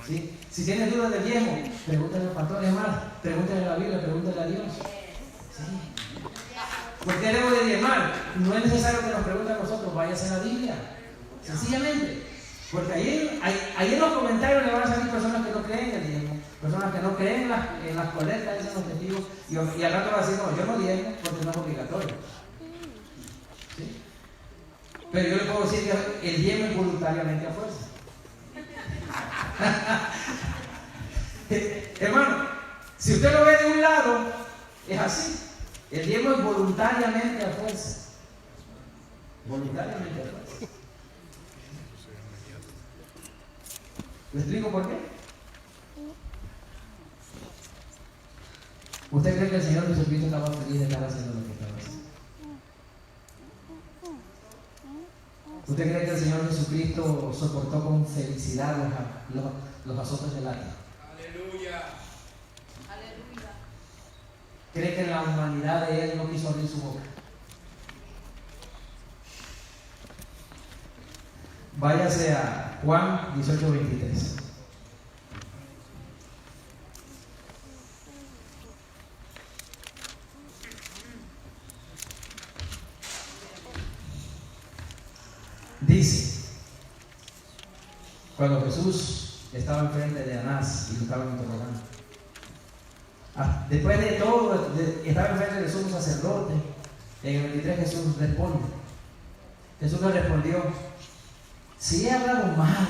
[SPEAKER 1] ¿Sí? Si tienes dudas del diezmo, pregúntale al pastor, es más, pregúntale a la Biblia, pregúntale a Dios. Sí. ¿Por qué debo de diezmar? No es necesario que nos pregunten a nosotros, váyase a la Biblia. Sencillamente. Porque ahí en los comentarios le van a salir personas que no creen en el diezmo, personas que no creen en las colectas, dicen los testigos, y al rato va a decir, no, yo no diezmo porque no es obligatorio. ¿Sí? Pero yo le puedo decir que el diezmo es voluntariamente a fuerza. Hermano, si usted lo ve de un lado, es así. El diezmo es voluntariamente a fuerza. Voluntariamente a fuerza. ¿Le explico por qué? ¿Usted cree que el Señor Jesucristo estaba feliz de estar haciendo lo que estaba haciendo? ¿Usted cree que el Señor Jesucristo soportó con felicidad los azotes del látigo?
[SPEAKER 3] Aleluya.
[SPEAKER 1] ¿Cree que la humanidad de Él no quiso abrir su boca? Váyase a Juan 18:23. Dice, cuando Jesús estaba enfrente de Anás y lo estaban interrogando, después de todo, estaba enfrente del sumo sacerdote, en el 23 Jesús responde. Jesús le respondió, si he hablado mal,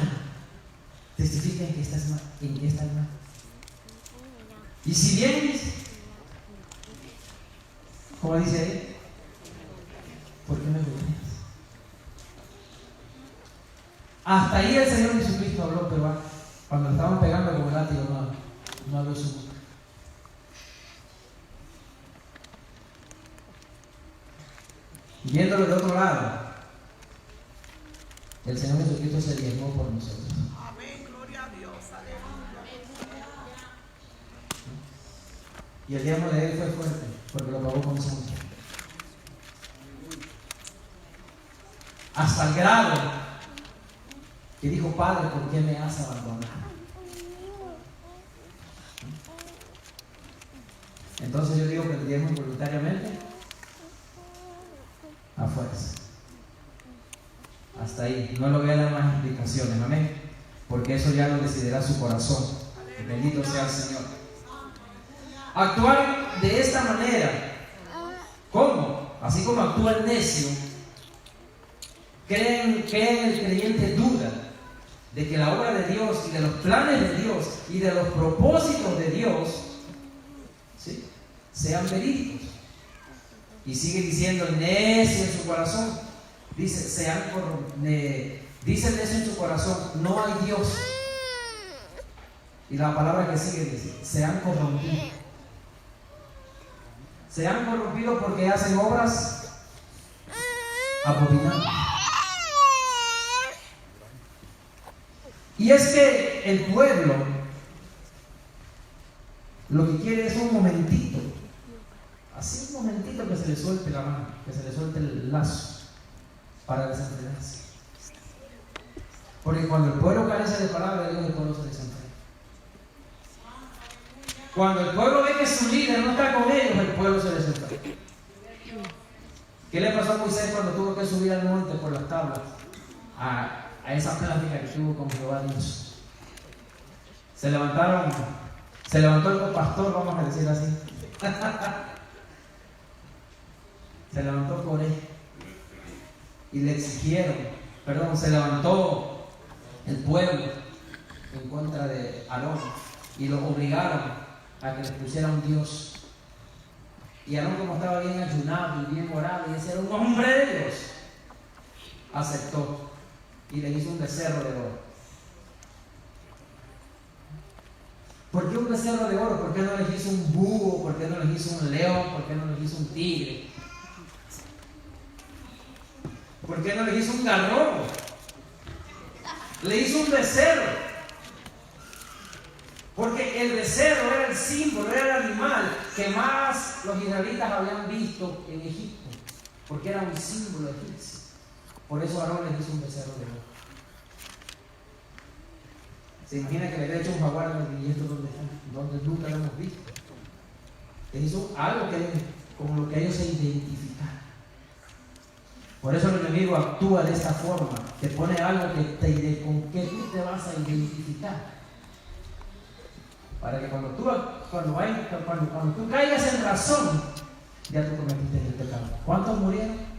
[SPEAKER 1] testifica en que estás mal. Y si vienes, como dice ahí, ¿por qué me golpeas? Hasta ahí el Señor Jesucristo habló, pero cuando le estaban pegando con el látigo no abrió su boca. Viéndolo de otro lado, el Señor Jesucristo se diezmó por nosotros.
[SPEAKER 2] Amén, gloria a Dios, aleluya.
[SPEAKER 1] Y el diezmo de Él fue fuerte, porque lo pagó con sangre. Hasta el grado que dijo, Padre, ¿por qué me has abandonado? Entonces yo digo que el diezmo voluntariamente a fuerza. Hasta ahí. No le voy a dar más explicaciones, amén. Porque eso ya lo decidirá su corazón. Bendito sea el Señor. Actuar de esta manera, ¿cómo? Así como actúa el necio, creen que el creyente duda de que la obra de Dios y de los planes de Dios y de los propósitos de Dios, ¿sí?, sean verídicos. Y sigue diciendo el necio en su corazón. Dice el necio en su corazón, no hay Dios. Y la palabra que sigue dice, se han corrompido. Se han corrompido porque hacen obras abominables. Y es que el pueblo lo que quiere es un momentito, así un momentito que se le suelte la mano, que se le suelte el lazo para desenfrenarse. Porque cuando el pueblo carece de palabra de Dios, el pueblo se desenfrena. Cuando el pueblo ve que su líder no está con ellos, el pueblo se desenfrena. ¿Qué le pasó a Moisés cuando tuvo que subir al monte por las tablas? A esa plática que tuvo con Jehová Dios. Se levantó el pastor, vamos a decir así. Se levantó por él y le exigieron, se levantó el pueblo en contra de Aarón y lo obligaron a que les pusiera un Dios. Y Aarón, como estaba bien ayunado y bien orado y ese era un hombre de Dios, aceptó y le hizo un becerro de oro. ¿Por qué un becerro de oro? ¿Por qué no les hizo un búho? ¿Por qué no les hizo un león? ¿Por qué no les hizo un tigre? ¿Por qué no les hizo un garrobo? Le hizo un becerro. Porque el becerro era el símbolo, era el animal que más los israelitas habían visto en Egipto. Porque era un símbolo egipcio. Por eso Aarón les hizo un becerro de oro. Se imagina que le había hecho un jaguar y esto dónde está, donde nunca lo hemos visto. Eso algo que con lo que ellos se identifican. Por eso el enemigo actúa de esta forma, te pone algo con que tú te vas a identificar. Para que cuando tú caigas en razón, ya tú cometiste el pecado. ¿Cuántos murieron?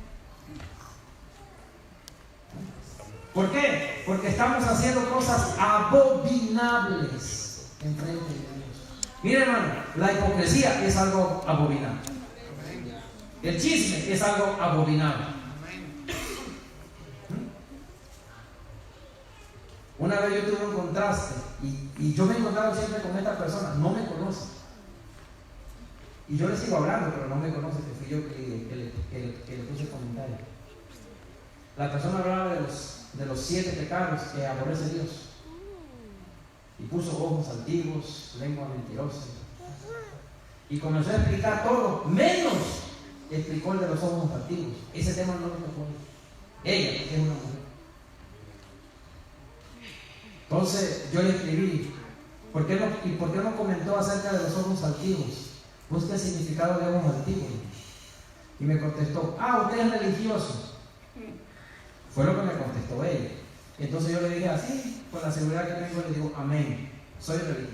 [SPEAKER 1] ¿Por qué? Porque estamos haciendo cosas abominables en frente de Dios. Mira, hermano, la hipocresía es algo abominable. El chisme es algo abominable. Una vez yo tuve un contraste y yo me he encontrado siempre con esta persona, no me conoce. Y yo le sigo hablando, pero no me conoce, que fui yo que le puse el comentario. La persona hablaba de los 7 pecados que aborrece Dios. Y puso ojos altivos, lengua mentirosa. Y comenzó a explicar todo, menos explicó el de los ojos altivos. Ese tema no lo tocó ella, porque es una mujer. Entonces yo le escribí, ¿por qué no comentó acerca de los ojos altivos? Busca el significado de ojos altivos. Y me contestó, usted es religioso. Fue lo que me contestó ella. Entonces yo le dije así, con la seguridad que tengo, le digo, amén, soy religioso.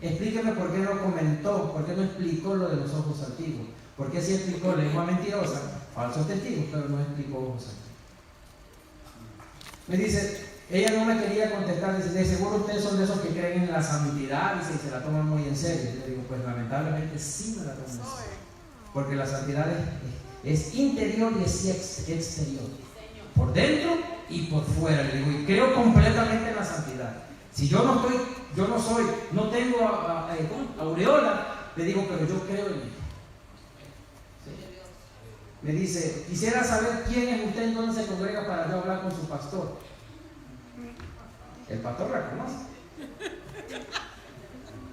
[SPEAKER 1] Explíqueme por qué no comentó, por qué no explicó lo de los ojos altivos. ¿Por qué sí explicó lengua mentirosa, falsos testigos, pero no explicó ojos altivos? Me dice, ella no me quería contestar, dice, de seguro ustedes son de esos que creen en la santidad, dice, y se la toman muy en serio. Yo le digo, pues lamentablemente sí me la tomo en serio. Porque la santidad es interior y es exterior. Por dentro y por fuera. Le digo, y creo completamente en la santidad. Si yo no tengo aureola, le digo, pero yo creo en ella. ¿Sí? Me dice, quisiera saber quién es usted, en dónde se congrega para yo hablar con su pastor. El pastor la conoce.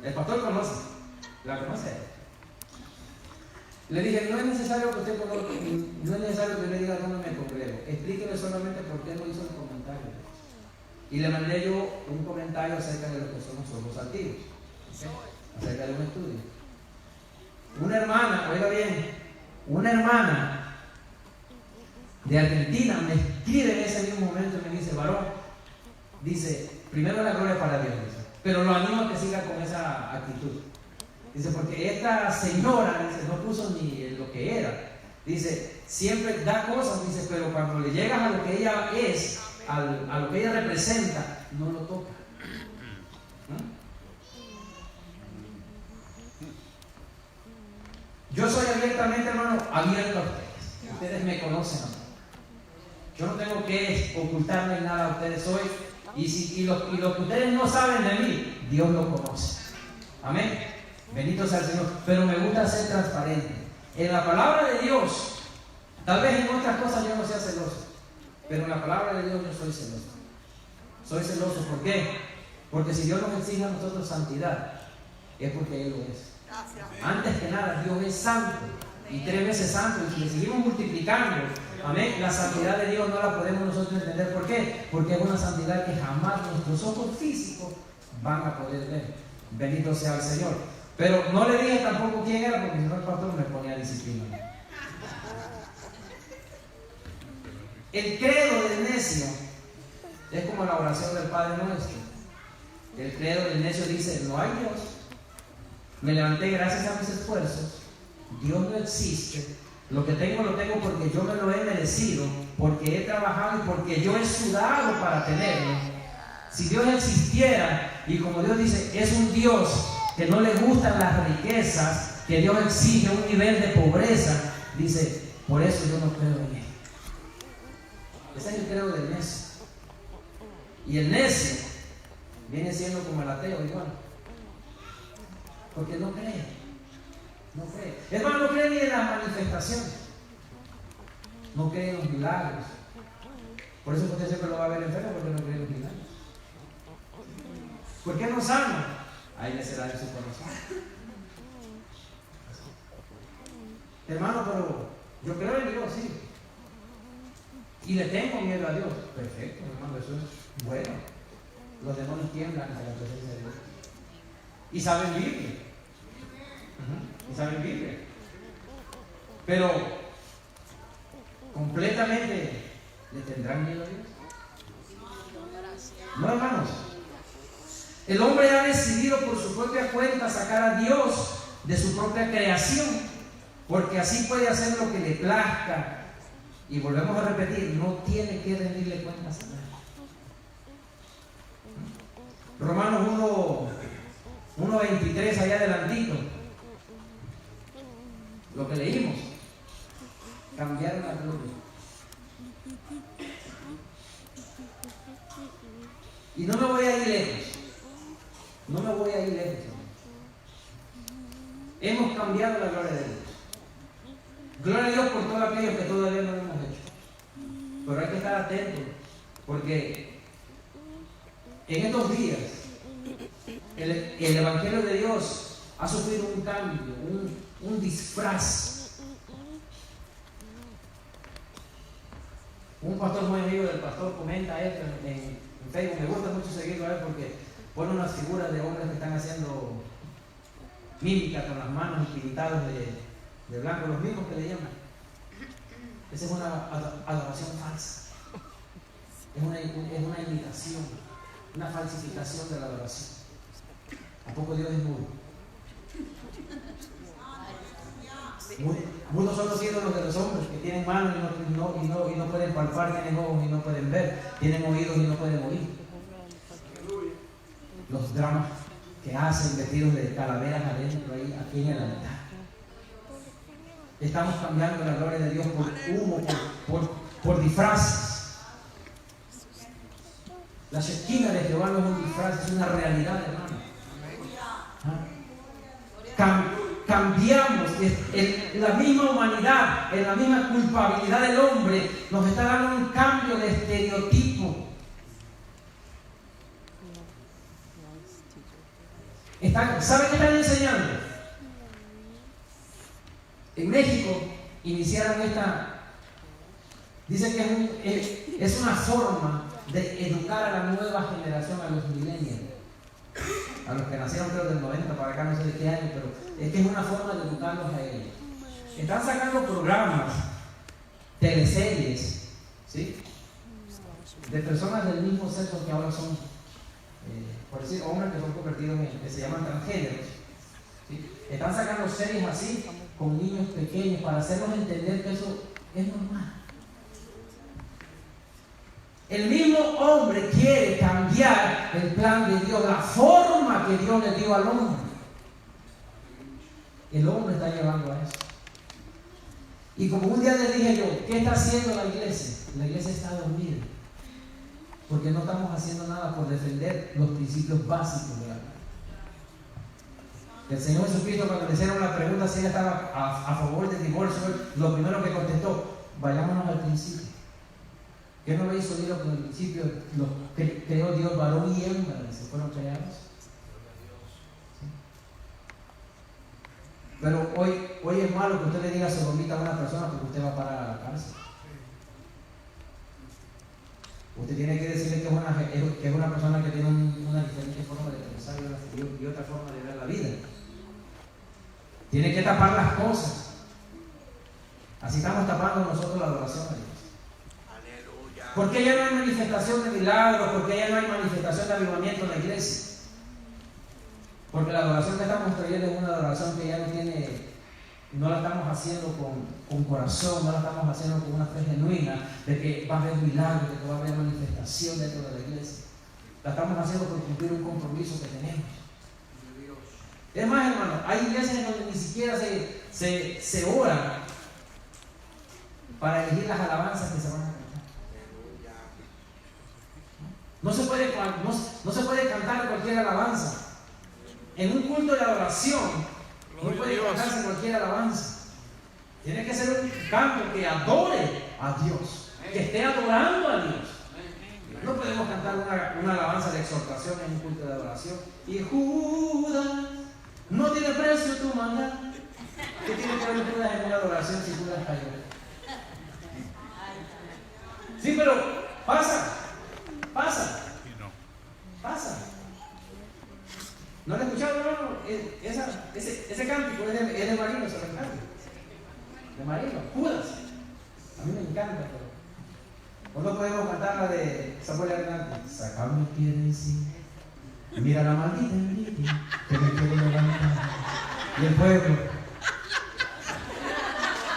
[SPEAKER 1] El pastor la conoce. Le dije, no es necesario que usted conozca, no es necesario que yo le diga dónde me congrego. Explíqueme solamente por qué no hizo el comentario. Y le mandé yo un comentario acerca de lo que son los ojos altivos, ¿okay? Acerca de un estudio. Una hermana, oiga bien, una hermana de Argentina me escribe en ese mismo momento y me dice, varón, dice, primero la gloria para Dios, dice, pero lo animo a que siga con esa actitud. Dice, porque esta señora, dice, no puso ni lo que era. Dice, siempre da cosas, dice, pero cuando le llegas a lo que ella es, a lo que ella representa, no lo toca. Yo soy abiertamente, hermano, abierto a ustedes. Ustedes me conocen, hermano. Yo no tengo que ocultarme nada a ustedes hoy. Y lo que ustedes no saben de mí, Dios lo conoce. Amén. Bendito sea el Señor. Pero me gusta ser transparente. En la palabra de Dios, tal vez en otras cosas yo no sea celoso, pero en la palabra de Dios yo soy celoso. Soy celoso, ¿por qué? Porque si Dios nos exige a nosotros santidad, es porque Él lo es. Antes que nada, Dios es santo y 3 veces santo, y si le seguimos multiplicando, amén, la santidad de Dios no la podemos nosotros entender. ¿Por qué? Porque es una santidad que jamás nuestros ojos físicos van a poder ver. Bendito sea el Señor. Pero no le dije tampoco quién era, porque si no el pastor me ponía disciplina. El credo del necio es como la oración del Padre Nuestro. El credo del necio dice, no hay Dios, me levanté gracias a mis esfuerzos, Dios no existe, lo que tengo lo tengo porque yo me lo he merecido, porque he trabajado y porque yo he sudado para tenerlo. Si Dios existiera, y como Dios dice, es un Dios que no le gustan las riquezas, que Dios exige un nivel de pobreza, dice, por eso yo no creo en Él. Ese es el credo del necio. Y el necio viene siendo como el ateo igual, porque no cree. No cree. Hermano, no cree ni en las manifestaciones, no cree en los milagros. Por eso usted siempre lo va a ver enfermo, porque no cree en los milagros. ¿Por qué no sana? Hay necesidad en su corazón. Hermano, pero yo creo en Dios, sí. Y le tengo miedo a Dios. Perfecto, hermano, eso es bueno. los demonios tiemblan ante la presencia de Dios. Y saben Biblia. Y saben Biblia. Pero completamente le tendrán miedo a Dios. No, hermanos. El hombre ha decidido por su propia cuenta sacar a Dios de su propia creación, porque así puede hacer lo que le plazca. Y volvemos a repetir, no tiene que rendirle cuentas a nadie. Romanos 1:23, allá adelantito, lo que leímos, cambiaron la gloria. Y no me voy a ir lejos. No me voy a ir lejos. Hemos cambiado la gloria de Dios. Gloria a Dios por todo aquello que todavía no hemos hecho. Pero hay que estar atentos, porque en estos días el Evangelio de Dios ha sufrido un cambio, un disfraz. Un pastor muy amigo del pastor comenta esto en Facebook. Me gusta mucho seguirlo a él porque pone unas figuras de hombres que están haciendo mímica con las manos y pintados de blanco, los mismos que le llaman. Esa es una adoración falsa. Es una imitación, una falsificación de la adoración. ¿A poco Dios es mudo? Mudos son los ídolos de los hombres, que tienen manos y no pueden palpar, tienen ojos y no pueden ver, tienen oídos y no pueden oír. Los dramas que hacen vestidos de calaveras adentro, ahí, aquí en el altar. Estamos cambiando la gloria de Dios por humo, por disfraces. La Shekinah de Jehová no es un disfraz, es una realidad, hermano. Cambiamos en la misma humanidad, en la misma culpabilidad del hombre, nos está dando un cambio de estereotipo. ¿Sabe qué están enseñando? En México iniciaron dicen que es una forma de educar a la nueva generación, a los millennials, a los que nacieron creo del 90 para acá, no sé de qué año, pero es que es una forma de educarlos a ellos. Están sacando programas, teleseries, ¿sí?, de personas del mismo sexo que ahora son, por decir, hombres que son convertidos que se llaman transgéneros, ¿sí? Están sacando series así con niños pequeños para hacerlos entender que eso es normal. El mismo hombre quiere cambiar el plan de Dios, la forma que Dios le dio al hombre. El hombre está llevando a eso. Y como un día les dije yo, ¿qué está haciendo la iglesia? La iglesia está dormida, porque no estamos haciendo nada por defender los principios básicos de la vida. El Señor Jesucristo, cuando le hicieron la pregunta si ella estaba a favor del divorcio, lo primero que contestó: vayámonos al principio. ¿Qué no lo hizo Dios con el principio? Lo que creó Dios, varón y hembra, se fueron creados. ¿Sí? Pero hoy es malo que usted le diga sodomita a una persona porque usted va a parar a la cárcel. Usted tiene que decirle que es una persona que tiene una diferente forma de pensar y otra forma de ver la vida. Tiene que tapar las cosas. Así estamos tapando nosotros la adoración a Dios. ¿Por qué ya no hay manifestación de milagros? ¿Por qué ya no hay manifestación de avivamiento en la iglesia? Porque la adoración que estamos trayendo es una adoración que ya no la estamos haciendo con corazón, no la estamos haciendo con una fe genuina de que va a haber milagros, de que va a haber manifestación dentro de la iglesia. La estamos haciendo por cumplir un compromiso que tenemos. Es más, hermano, hay iglesias en donde ni siquiera se ora para elegir las alabanzas que se van a cantar. No se puede cantar cualquier alabanza. En un culto de adoración no puede cantarse cualquier alabanza. Tiene que ser un canto que adore a Dios, que esté adorando a Dios. No podemos cantar una alabanza de exhortación en un culto de adoración. Y Judas, no tiene precio tu maldad. ¿Qué tiene que ver Judas en una adoración si Judas cayó? Sí, pero pasa. ¿No lo he escuchado, hermano? Ese cántico es de Marino, se lo encanta. De Marino, Judas. A mí me encanta, pero no podemos cantar la de Samuel Hernández. Sácame el pie de encima. Mira la maldita envidia que me quiere levantar. Y el pueblo.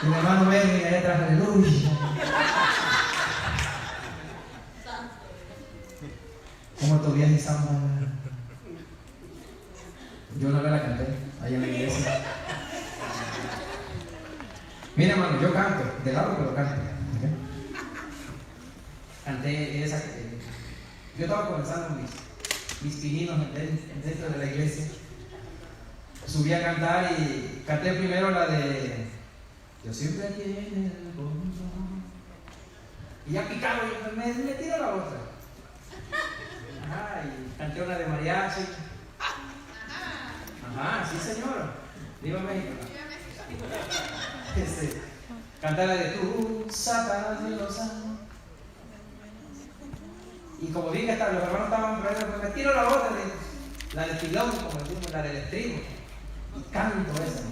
[SPEAKER 1] Y mi hermano Melvin allá atrás, aleluya. Como Tobías y Samba. Yo una vez la canté allá en la iglesia. Mira, hermano, yo canto, de lado pero canto. ¿Okay? Canté esa. Yo estaba comenzando mis pininos dentro de la iglesia. Subí a cantar y canté primero la de Yo siempre tiene el control. Y ya picado, me tiro la otra. Ajá, y canté una de mariachi. Ajá, sí señor. Viva México. Cantar la de Tú, Satanás de los años. Y como vi que los hermanos estaban por ahí, pues me tiro la otra, la del pilón, como decimos, la del estribo. Y canto esa.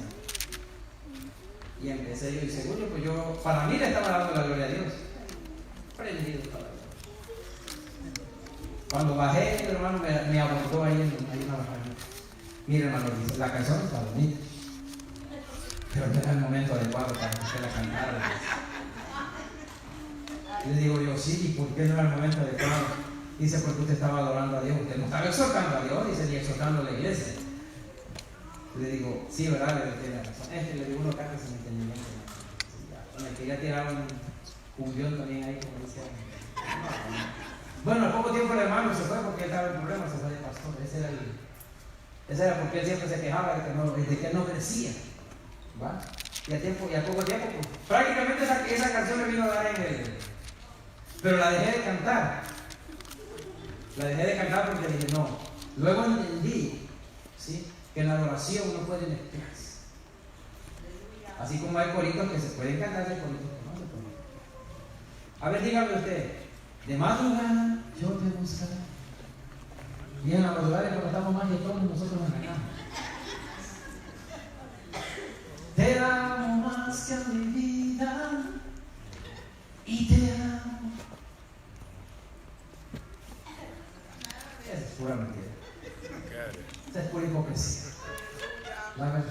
[SPEAKER 1] Y empecé yo, y seguro, pues yo, para mí le estaba dando la gloria a Dios. Prendido estaba. Cuando bajé, el hermano me abordó ahí en la bajada. Mira, hermano, dice, la canción está bonita, pero no era el momento adecuado para que usted la cantara. Y le digo yo, sí, ¿y por qué no era el momento adecuado? Dice, porque usted estaba adorando a Dios, usted no estaba exhortando a Dios, dice, ni exhortando a la iglesia. Y le digo, sí, ¿verdad? Le tiene razón. Le digo, uno canta sin entendimiento. Me quería tirar un cumbión también ahí, como decía. Bueno, al poco tiempo el hermano se fue porque él estaba en problemas, se fue de pastor. Ese era porque él siempre se quejaba de que no crecía. ¿Va? Y a poco tiempo, pues, prácticamente esa canción me vino a dar en el. Pero la dejé de cantar. La dejé de cantar porque dije, no. Luego entendí, ¿sí?, que en la adoración no puede mezclarse. Así como hay coritos que se pueden cantar, hay coritos que no se pueden. A ver, dígame usted, de madrugada yo te buscaré. Y en la madrugada cuando estamos más todos nosotros en la cama. Te amo más que a mi vida y te amo. Esa es pura mentira. Esa es pura hipocresía. La verdad.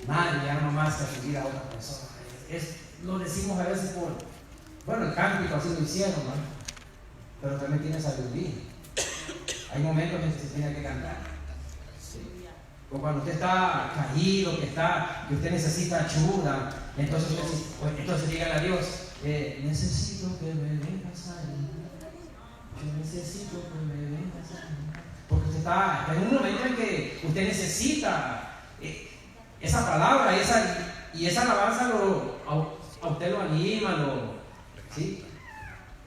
[SPEAKER 1] Nadie ama más que a su vida a otra persona. Lo decimos a veces por. Bueno, el cántico así lo hicieron, ¿no? Pero también tiene sabiduría. Hay momentos en que se tiene que cantar. ¿Sí? O cuando usted está caído, que usted necesita ayuda, entonces dígale a Dios, necesito que me vengas a ayudar. Yo necesito que me vengas a ayudar. Porque usted está en un momento en que usted necesita esa palabra y esa alabanza a usted lo anima, ¿sí?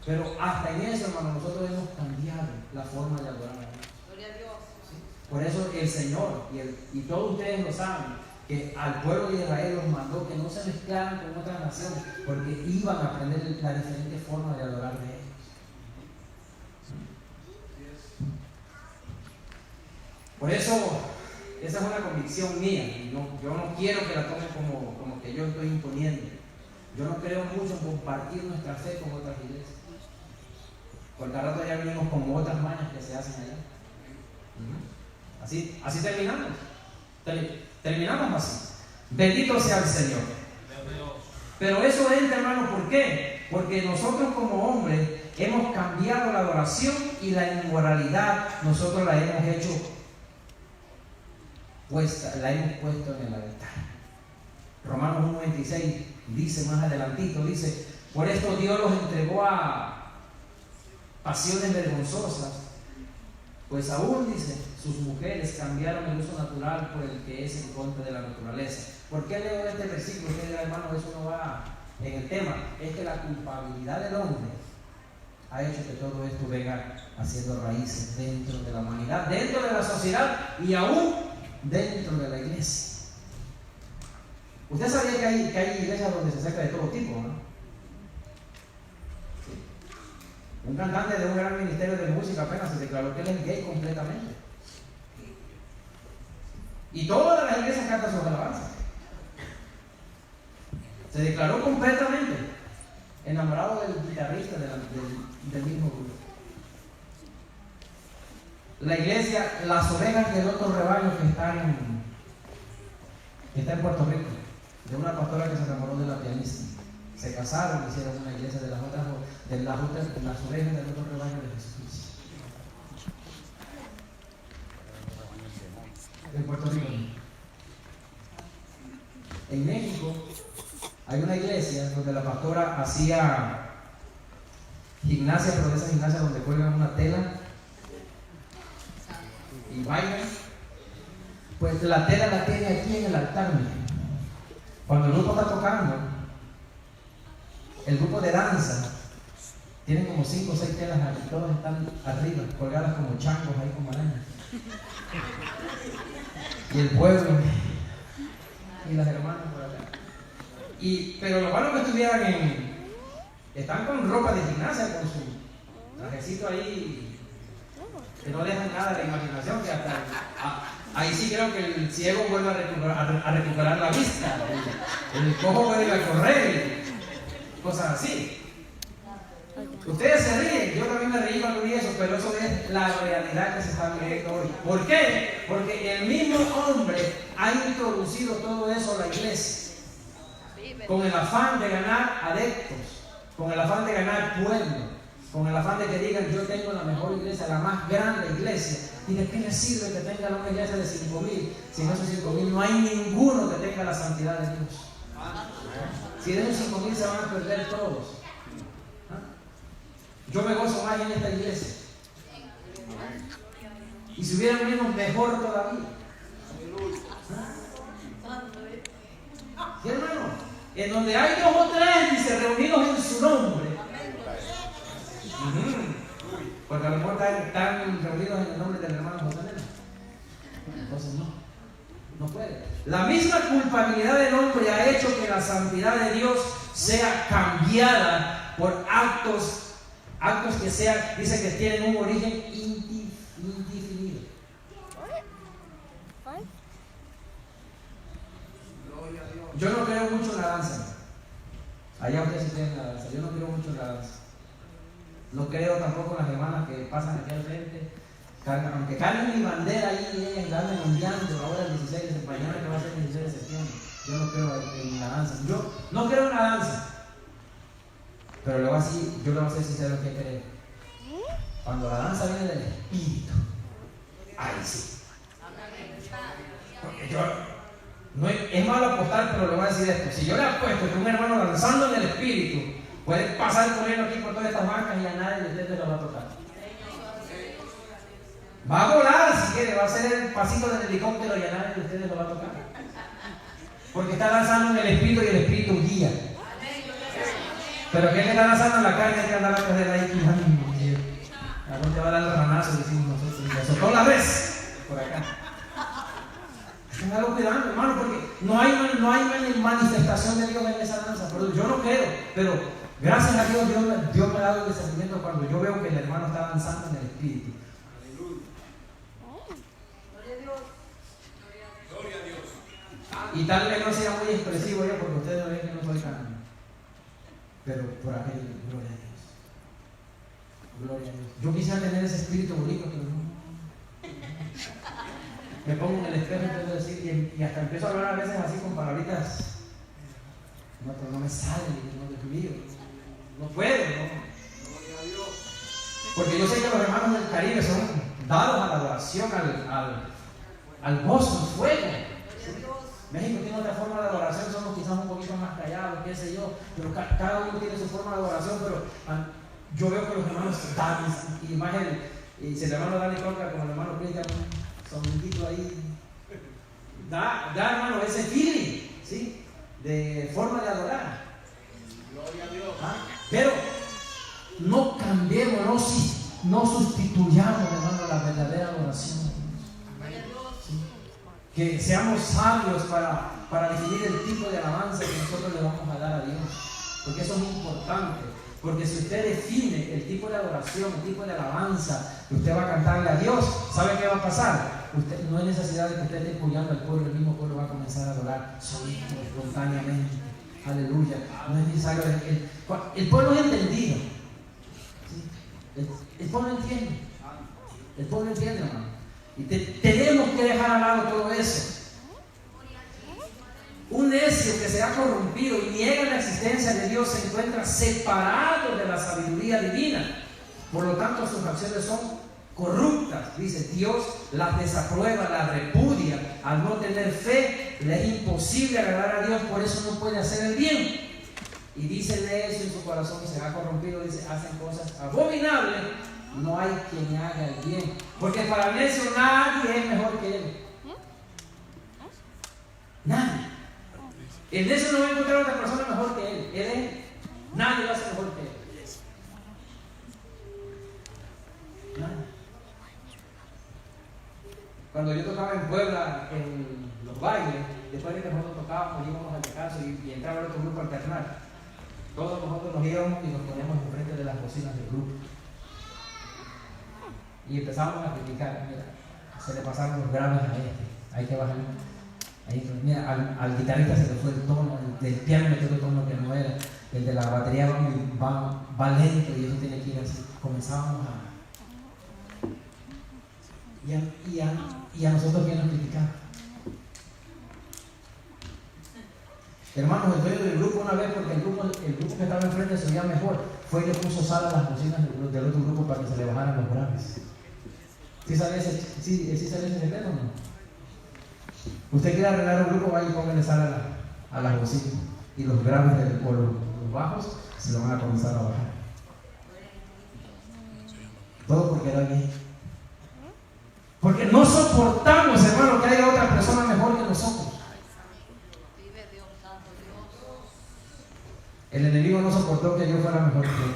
[SPEAKER 1] Pero hasta en eso, hermano, nosotros hemos cambiado la forma de adorar a Dios. Gloria a Dios. ¿Sí? Por eso el Señor, y todos ustedes lo saben, que al pueblo de Israel los mandó que no se mezclaran con otras naciones, porque iban a aprender la diferente forma de adorar de ellos. Por eso, esa es una convicción mía, y yo no quiero que la tomen como que yo estoy imponiendo. Yo no creo mucho en compartir nuestra fe con otras iglesias. Porque al rato ya venimos con otras mañas que se hacen allá. Así terminamos. Terminamos así. Bendito sea el Señor. Pero eso es, hermano, ¿por qué? Porque nosotros como hombres hemos cambiado la adoración y la inmoralidad. Nosotros la hemos hecho la hemos puesto en el altar. Romanos 1:26 dice más adelantito, dice, por esto Dios los entregó a pasiones vergonzosas, pues aún, dice, sus mujeres cambiaron el uso natural por el que es en contra de la naturaleza. ¿Por qué leo este versículo? Usted dirá, hermano, eso no va en el tema. Es que la culpabilidad del hombre ha hecho que todo esto venga haciendo raíces dentro de la humanidad, dentro de la sociedad y aún dentro de la iglesia. Usted sabía que hay iglesias donde se saca de todo tipo, ¿no? Sí. Un cantante de un gran ministerio de música apenas se declaró que él es gay completamente. Y todas las iglesias cantan sus alabanzas. Se declaró completamente enamorado del guitarrista del mismo grupo. La iglesia, las ovejas del otro rebaño que está en Puerto Rico, de una pastora que se enamoró de la pianista. Se casaron, hicieron una iglesia de las ovejas del otro rebaño de Jesús. En Puerto Rico. En México hay una iglesia donde la pastora hacía gimnasia, pero de esa gimnasia donde cuelgan una tela y bailan. Pues la tela la tiene aquí en el altar. Cuando el grupo está tocando, el grupo de danza tiene como 5 o 6 telas aquí, todas están arriba, colgadas como changos ahí como arañas. Y el pueblo y las hermanas por acá. Pero lo malo que están con ropa de gimnasia, con su trajecito ahí, que no dejan nada de imaginación, que hasta ahí sí creo que el ciego vuelve a recuperar la vista, el cojo vuelve a correr, cosas así. Ustedes se ríen, yo también me reí cuando vi eso, pero eso es la realidad que se está viviendo hoy. ¿Por qué? Porque el mismo hombre ha introducido todo eso a la iglesia, con el afán de ganar adeptos, con el afán de ganar pueblo, con el afán de que digan: yo tengo la mejor iglesia, la más grande iglesia. ¿Y de qué le sirve que tenga una iglesia de 5,000? Si en esos 5,000 no hay ninguno que tenga la santidad de Dios. Si de esos 5,000 se van a perder todos. Yo me gozo más en esta iglesia. Y si hubieran menos, mejor todavía. ¿Sí, hermano? En donde hay 2 o 3, dice, reunidos en su nombre. Porque a lo mejor están reunidos en el nombre del hermano José Nena. Entonces no puede. La misma culpabilidad del hombre ha hecho que la santidad de Dios sea cambiada por actos que dice que tienen un origen indefinido. Yo no creo mucho en la danza. Allá ustedes sí tienen la danza. Yo no creo mucho en la danza. No creo tampoco en las hermanas que pasan aquí al frente, aunque carguen mi bandera ahí y ellas andan ondeando ahora el 16 de mañana, que va a ser el 16 de septiembre. Yo no creo en la danza. Yo no creo en la danza. Pero yo le voy a ser sincero en qué creo. Cuando la danza viene del Espíritu, ahí sí. Porque es malo apostar, pero le voy a decir esto: si yo le apuesto que un hermano danzando en el Espíritu puede pasar corriendo aquí por todas estas bancas y a nadie de ustedes lo va a tocar. Va a volar si quiere, va a hacer el pasito del helicóptero y a nadie de ustedes lo va a tocar. Porque está danzando en el Espíritu y el Espíritu guía. Pero que está danzando en la carne, hay que andar atrás de la isla. ¿A dónde va a dar el ranazo? Decimos nosotros. Y azotó la vez por acá. Tenganlo cuidado, hermano, porque no hay manifestación de Dios en esa danza. Pero yo no creo, pero gracias a Dios, Dios me ha dado el discernimiento cuando yo veo que el hermano está danzando en el Espíritu. Gloria a Dios. Y tal vez no sea muy expresivo yo, porque ustedes no ven que no soy canal. Pero por aquello, gloria a Dios. Gloria a Dios. Yo quisiera tener ese espíritu bonito, pero no. Me pongo en el espejo y empiezo a decir, y hasta empiezo a hablar a veces así con palabritas. No, pero no me sale, no, Dios mío. No puedo, ¿no? Porque yo sé que los hermanos del Caribe son dados a la adoración, al gozo, al fuego. México tiene otra forma de adoración, somos quizás un poquito más callados, qué sé yo, pero cada uno tiene su forma de adoración, pero yo veo que los hermanos dan, y más si el hermano Dani toca como el hermano Cristian, sonidito ahí, da hermano ese feeling, ¿sí? De forma de adorar. Gloria a Dios. Pero no cambiemos, no sustituyamos, hermano, la verdadera adoración. ¿Sí? Que seamos sabios para definir el tipo de alabanza que nosotros le vamos a dar a Dios, porque eso es importante. Porque si usted define el tipo de adoración, el tipo de alabanza que usted va a cantarle a Dios, ¿sabe qué va a pasar? Usted, no hay necesidad de que usted esté empuñando al pueblo, el mismo pueblo va a comenzar a adorar solito, espontáneamente. Aleluya. No es necesario. El pueblo es entendido. ¿Sí? El pueblo entiende. El pueblo entiende, hermano. Y tenemos que dejar al lado todo eso. Un necio que se ha corrompido y niega la existencia de Dios se encuentra separado de la sabiduría divina. Por lo tanto, sus acciones son corruptas. Dice, Dios las desaprueba, las repudia. Al no tener fe, le es imposible agradar a Dios, por eso no puede hacer el bien. Y dice necio en su corazón, se ha corrompido, dice, hacen cosas abominables. No hay quien haga el bien. Porque para necio nadie es mejor que él. Nadie. El necio no va a encontrar otra persona mejor que él. Él es. Nadie va a ser mejor que él. Nadie. Cuando yo tocaba en Puebla, en los bailes, después de que nosotros tocábamos, íbamos al descanso y entraba el otro grupo a alternar. Todos nosotros nos íbamos y nos poníamos enfrente de las bocinas del grupo. Y empezábamos a criticar, mira, se le pasaron los graves a este, hay que bajar. Mira, al guitarrista se le fue el tono, del piano metió el tono que no era, el de la batería va lento y eso tiene que ir así. Comenzábamos y a nosotros bien nos criticaban. Hermanos, el dueño del grupo una vez, porque el grupo que estaba enfrente se oía mejor, fue y le puso sal a las bocinas del otro grupo para que se le bajaran los graves. ¿Sí sabe ese secreto o no? Usted quiere arreglar un grupo, vaya y póngale sal a las bocinas. Y los graves o los bajos se lo van a comenzar a bajar. Todo porque era bien. Porque no soportamos, hermano, que haya otra persona mejor que nosotros. El enemigo no soportó que yo fuera mejor que él.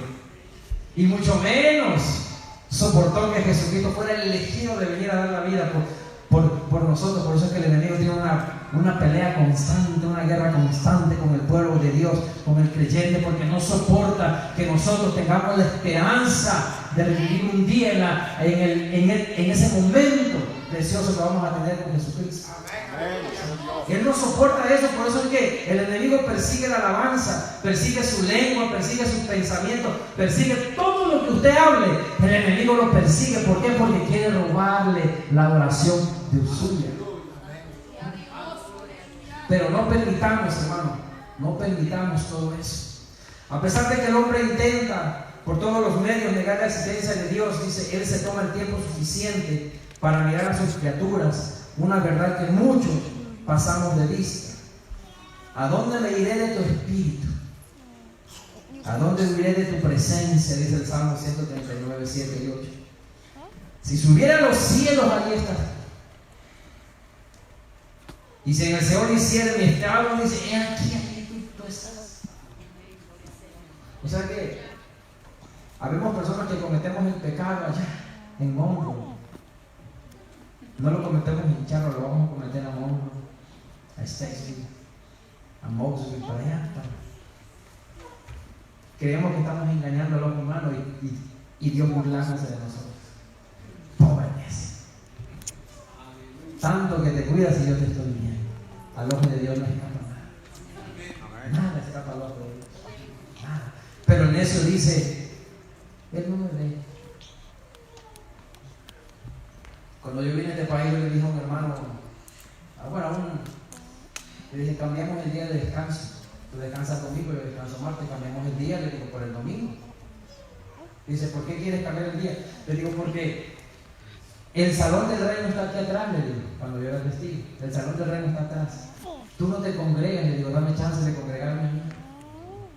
[SPEAKER 1] Y mucho menos soportó que Jesucristo fuera el elegido de venir a dar la vida por nosotros. Por eso es que el enemigo tiene una pelea constante, una guerra constante con el pueblo de Dios, con el creyente, porque no soporta que nosotros tengamos la esperanza de revivir un día en ese momento precioso que vamos a tener con Jesucristo. Él no soporta eso, por eso es que el enemigo persigue la alabanza, persigue su lengua, persigue sus pensamientos, persigue todo lo que usted hable. El enemigo lo persigue. ¿Por qué? Porque quiere robarle la adoración de suya. Pero no permitamos, hermano, no permitamos todo eso. A pesar de que el hombre intenta por todos los medios negar la existencia de Dios, dice, él se toma el tiempo suficiente para mirar a sus criaturas, una verdad que muchos pasamos de vista. ¿A dónde me iré de tu espíritu? ¿A dónde huiré de tu presencia? Dice el Salmo 139, 7 y 8. Si subiera a los cielos, allí estás. Y si en el Seol hiciera mi estrado, dice, he aquí tú estás. O sea que habemos personas que cometemos el pecado allá, en Mongo. No lo cometemos en Charro, lo vamos a cometer a Mongo, a Stacy, a Moses, para allá. Creemos que estamos engañando al hombre humano y Dios burlándose de nosotros. Pobres. Tanto que te cuidas y yo te estoy viendo. Al ojo de Dios no escapa nada. Nada escapa al ojo de Dios. Nada. Pero el necio dice, él no me ve. Cuando yo vine a este país, yo le dije a un hermano, le dije, cambiamos el día de descanso. Tú descansas conmigo, yo descanso martes, cambiamos el día, le digo, por el domingo. Dice, ¿por qué quieres cambiar el día? Le digo, porque el salón del reino está aquí atrás, le digo, cuando yo era testigo. El salón del reino está atrás. Tú no te congregas, le digo, dame chance de congregarme a mí.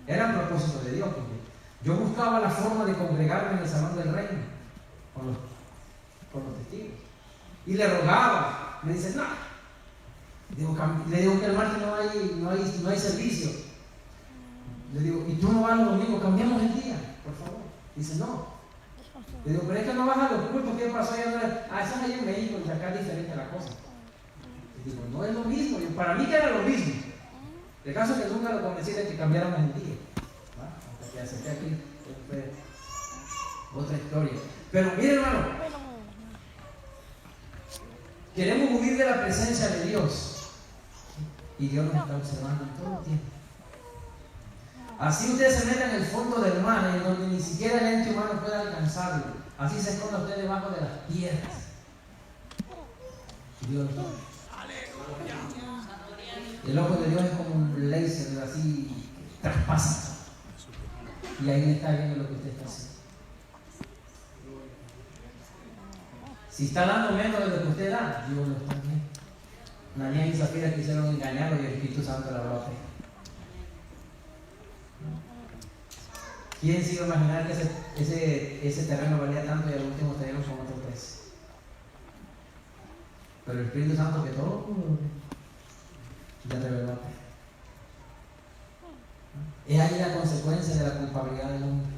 [SPEAKER 1] Era un propósito de Dios, porque yo buscaba la forma de congregarme en el salón del reino con los testigos. Y le rogaba, me dice, no. Le digo que el martes no hay servicio. Le digo, ¿y tú no vas los domingos? Cambiamos el día, por favor. Dice, no. Le digo, pero es que no vas a los cultos. ¿Qué pasó allá? Eso es allá en México y acá es diferente la cosa. Le digo, no es lo mismo. Para mí que era lo mismo. El caso es que nunca lo convencí de que cambiáramos el día. Hasta que acepté aquí fue otra historia. Pero miren, hermano, queremos huir de la presencia de Dios y Dios nos está observando todo el tiempo. Así usted se mete en el fondo del mar, en donde ni siquiera el ente humano puede alcanzarlo. Así se esconde usted debajo de las piedras. Dios no. El ojo de Dios es como un láser, así traspasa. Y ahí está viendo lo que usted está haciendo. Si está dando menos de lo que usted da, Dios lo está viendo. Ananías y Zafira quisieron engañarlo y el Espíritu Santo la habló a fe. ¿Quién se iba a imaginar que ese terreno valía tanto y al último terreno con otro precio? Pero el Espíritu Santo que todo ya reveló a fe. Es ahí la consecuencia de la culpabilidad del hombre.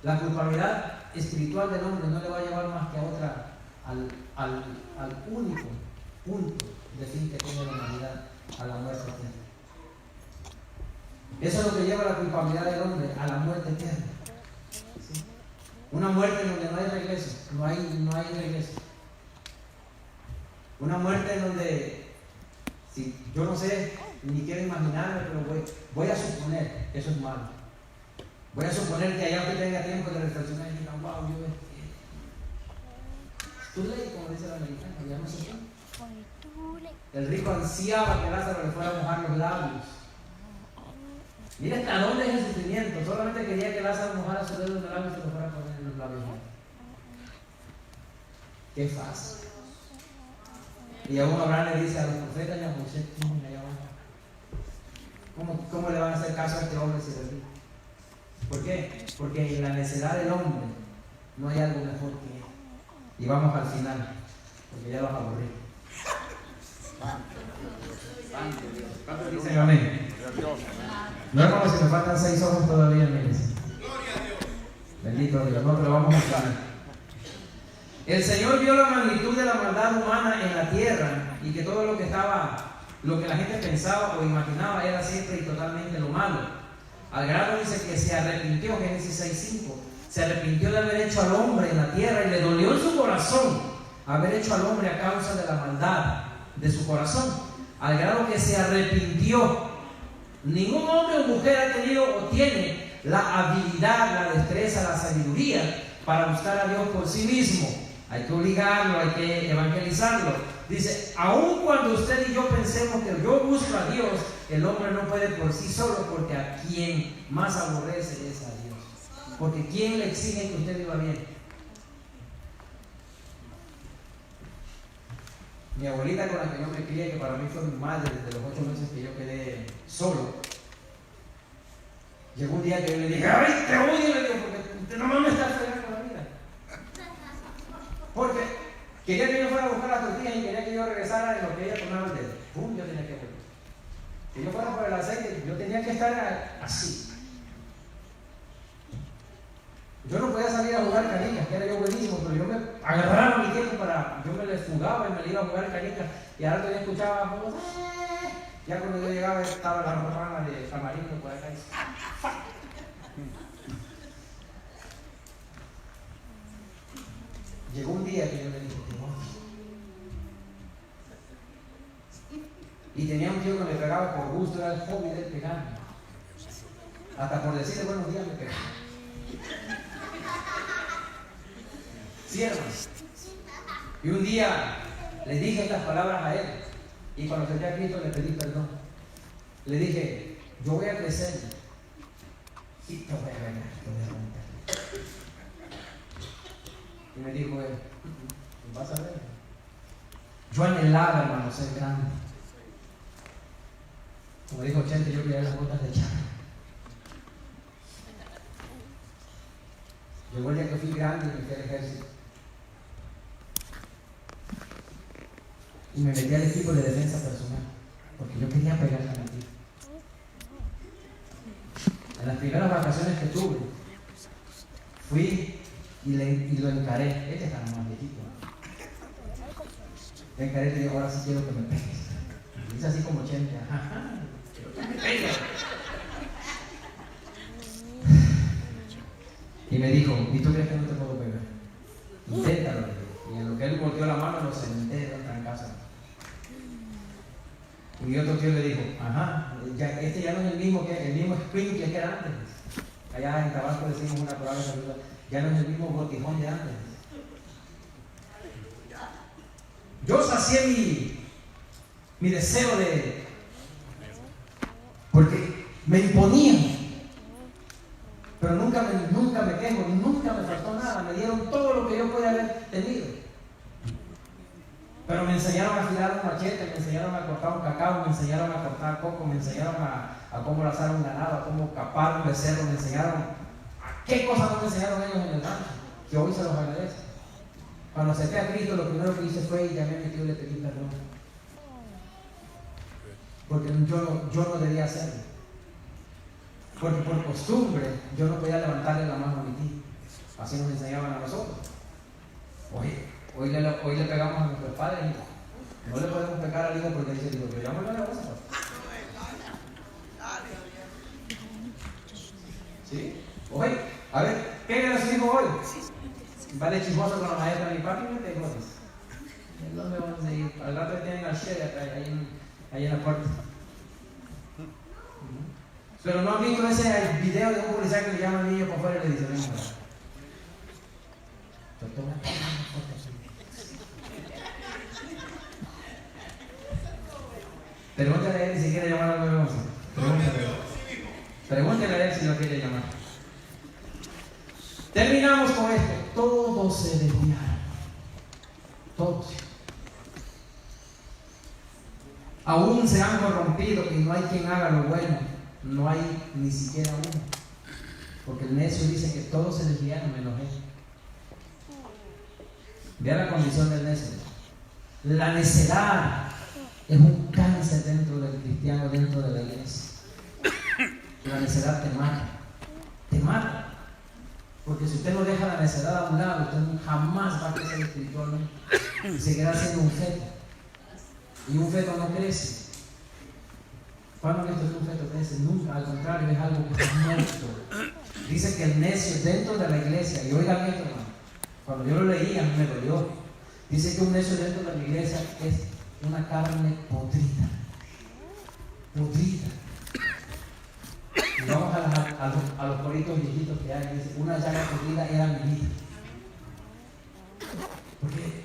[SPEAKER 1] La culpabilidad espiritual del hombre no le va a llevar más que a otra, al único punto de fin que tiene la humanidad, a la muerte eterna. Eso es lo que lleva la culpabilidad del hombre a la muerte eterna. ¿Sí? Una muerte en donde no hay regreso, no hay regreso. Una muerte en donde, si yo no sé, ni quiero imaginarme, pero voy a suponer, eso es malo. Voy a suponer que allá usted tenga tiempo de reflexionar y diga, wow, yo tú lees, como dice el americano, ya no sé qué. El rico ansiaba que Lázaro le fuera a mojar los labios. Mira hasta dónde es el sufrimiento. Solamente quería que Lázaro mojara sus dedos en los labios y se lo fuera a poner en los labios. Qué fácil. Y aún Abraham le dice a los profetas y a Moisés, ¿cómo le van a hacer caso a este hombre si es rico? ¿Por qué? Porque en la necedad del hombre no hay algo mejor que él. Y vamos al final, porque ya los aburrí. ¿Cuántos dicen amén? No, hermano, si me faltan 6 ojos todavía en la iglesia. Bendito Dios, no, pero vamos a final. El Señor vio la magnitud de la maldad humana en la tierra y que todo lo que la gente pensaba o imaginaba era siempre y totalmente lo malo. Al grado dice que se arrepintió, Génesis 6:5, se arrepintió de haber hecho al hombre en la tierra y le dolió en su corazón haber hecho al hombre a causa de la maldad de su corazón. Al grado que se arrepintió. Ningún hombre o mujer ha tenido o tiene la habilidad, la destreza, la sabiduría para buscar a Dios por sí mismo. Hay que obligarlo, hay que evangelizarlo. Dice, aun cuando usted y yo pensemos que yo busco a Dios, el hombre no puede por sí solo, porque a quien más aborrece es a Dios. Porque ¿quién le exige que usted viva bien? Mi abuelita, con la que yo me crié, que para mí fue mi madre desde los 8 meses que yo quedé solo, llegó un día que yo le dije, ¡ay, te odio! Le digo, porque usted no me está fregando la vida. Porque quería que yo fuera a buscar las tortillas y quería que yo regresara en lo que ella tomaba el dedo. ¡Pum! Yo tenía que volver. Que yo fuera por el aceite, yo tenía que estar así. Yo no podía salir a jugar canicas, que era yo buenísimo, pero yo me agarraba mi tiempo yo me le fugaba y me le iba a jugar canicas. Y ahora todavía escuchaba, ya cuando yo llegaba estaba la rama de tamarindo por acá. Llegó un día que yo le dije, te odio. Y tenía un tío que me pegaba por gusto, era el hobby del pegarme. Hasta por decirle buenos días me pegaba. Sí, hermanos. Y un día le dije estas palabras a él. Y cuando acerqué a Cristo le pedí perdón. Le dije, yo voy a crecer. Y te voy a regalar, te voy a romper. Y me dijo él, vas a ver. Yo anhelaba, hermano, ser grande. Como dijo Chente, yo quería las botas de Chana. Llegó el día que fui grande y me fui al ejército. Y me metí al equipo de defensa personal, porque yo quería pegar a mi tío. En las primeras vacaciones que tuve, fui y lo encaré. Este está más viejito. Lo encaré y le digo, ahora sí quiero que me pegues. Y dice así como Chente, ajá, quiero que me pegues. me dijo, ¿y tú crees que no te puedo pegar? Inténtalo. Y en lo que él volteó la mano, lo senté de trancazo. Y otro tío le dijo, ajá, este ya no es el mismo sprint que era antes. Allá en Tabasco decimos una palabra, ya no es el mismo botijón de antes. Yo sacié mi deseo de... porque me imponían. Pero nunca me quejo, nunca me faltó nada. Me dieron todo lo que yo podía haber tenido. Pero me enseñaron a afilar un machete, me enseñaron a cortar un cacao, me enseñaron a cortar coco, me enseñaron a cómo lazar un ganado, a cómo capar un becerro, me enseñaron a qué cosas no me enseñaron ellos en el rancho, que hoy se los agradezco. Cuando acepté a Cristo, lo primero que hice fue llamé a mi tío y le pedí perdón. Porque yo no debía hacerlo. Porque por costumbre yo no podía levantarle la mano a mi tío. Así nos enseñaban a nosotros. Hoy le pegamos a nuestros padres. No le podemos pegar al hijo porque dice, digo, yo llamo a la cosa. ¿Sí? Oye, a ver, pégale a su hijo hoy. Va de chismoso con la maestra, mi papi me pegó. ¿Dónde vamos a ir? Al rato tienen al Sherry ahí en la puerta. Pero no han visto ese video de un policía que le llama al niño por fuera y le dice, ven, pregúntale a él si quiere llamar al 911. Pregúntale a él si lo quiere llamar. Terminamos con esto. Todos se desviaron. Todos. Aún se han corrompido y no hay quien haga lo bueno. No hay ni siquiera uno. Porque el necio dice que todos se desviaron menos él. Vea la condición del necio. La necedad es un cáncer dentro del cristiano, dentro de la iglesia. La necedad te mata. Te mata. Porque si usted no deja la necedad a un lado, usted jamás va a crecer espiritualmente. Y seguirá siendo un feto. Y un feto no crece. ¿Cuándo han visto que un feto crece? Nunca, al contrario, es algo que está muerto. Dice que el necio dentro de la iglesia, y oigan esto, hermano, cuando yo lo leí a mí me dolió. Dice que un necio dentro de la iglesia es una carne podrida. Podrida. Y vamos a los coritos viejitos que hay. Dice, una llaga podrida era mi vida. Porque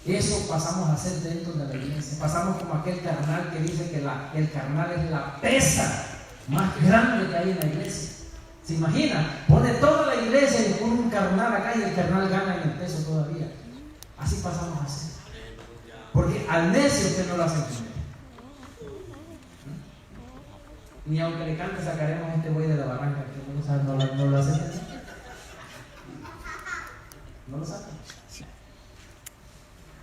[SPEAKER 1] eso pasamos a hacer dentro de la iglesia. Pasamos como aquel carnal que dice que el carnal es la pesa más grande que hay en la iglesia. ¿Se imagina? Pone toda la iglesia y pone un carnal acá y el carnal gana en el peso todavía. Así pasamos a hacer. Porque al necio usted no lo hace entender. Ni aunque le cante sacaremos a este buey de la barranca, que no lo hace entender. No lo saca.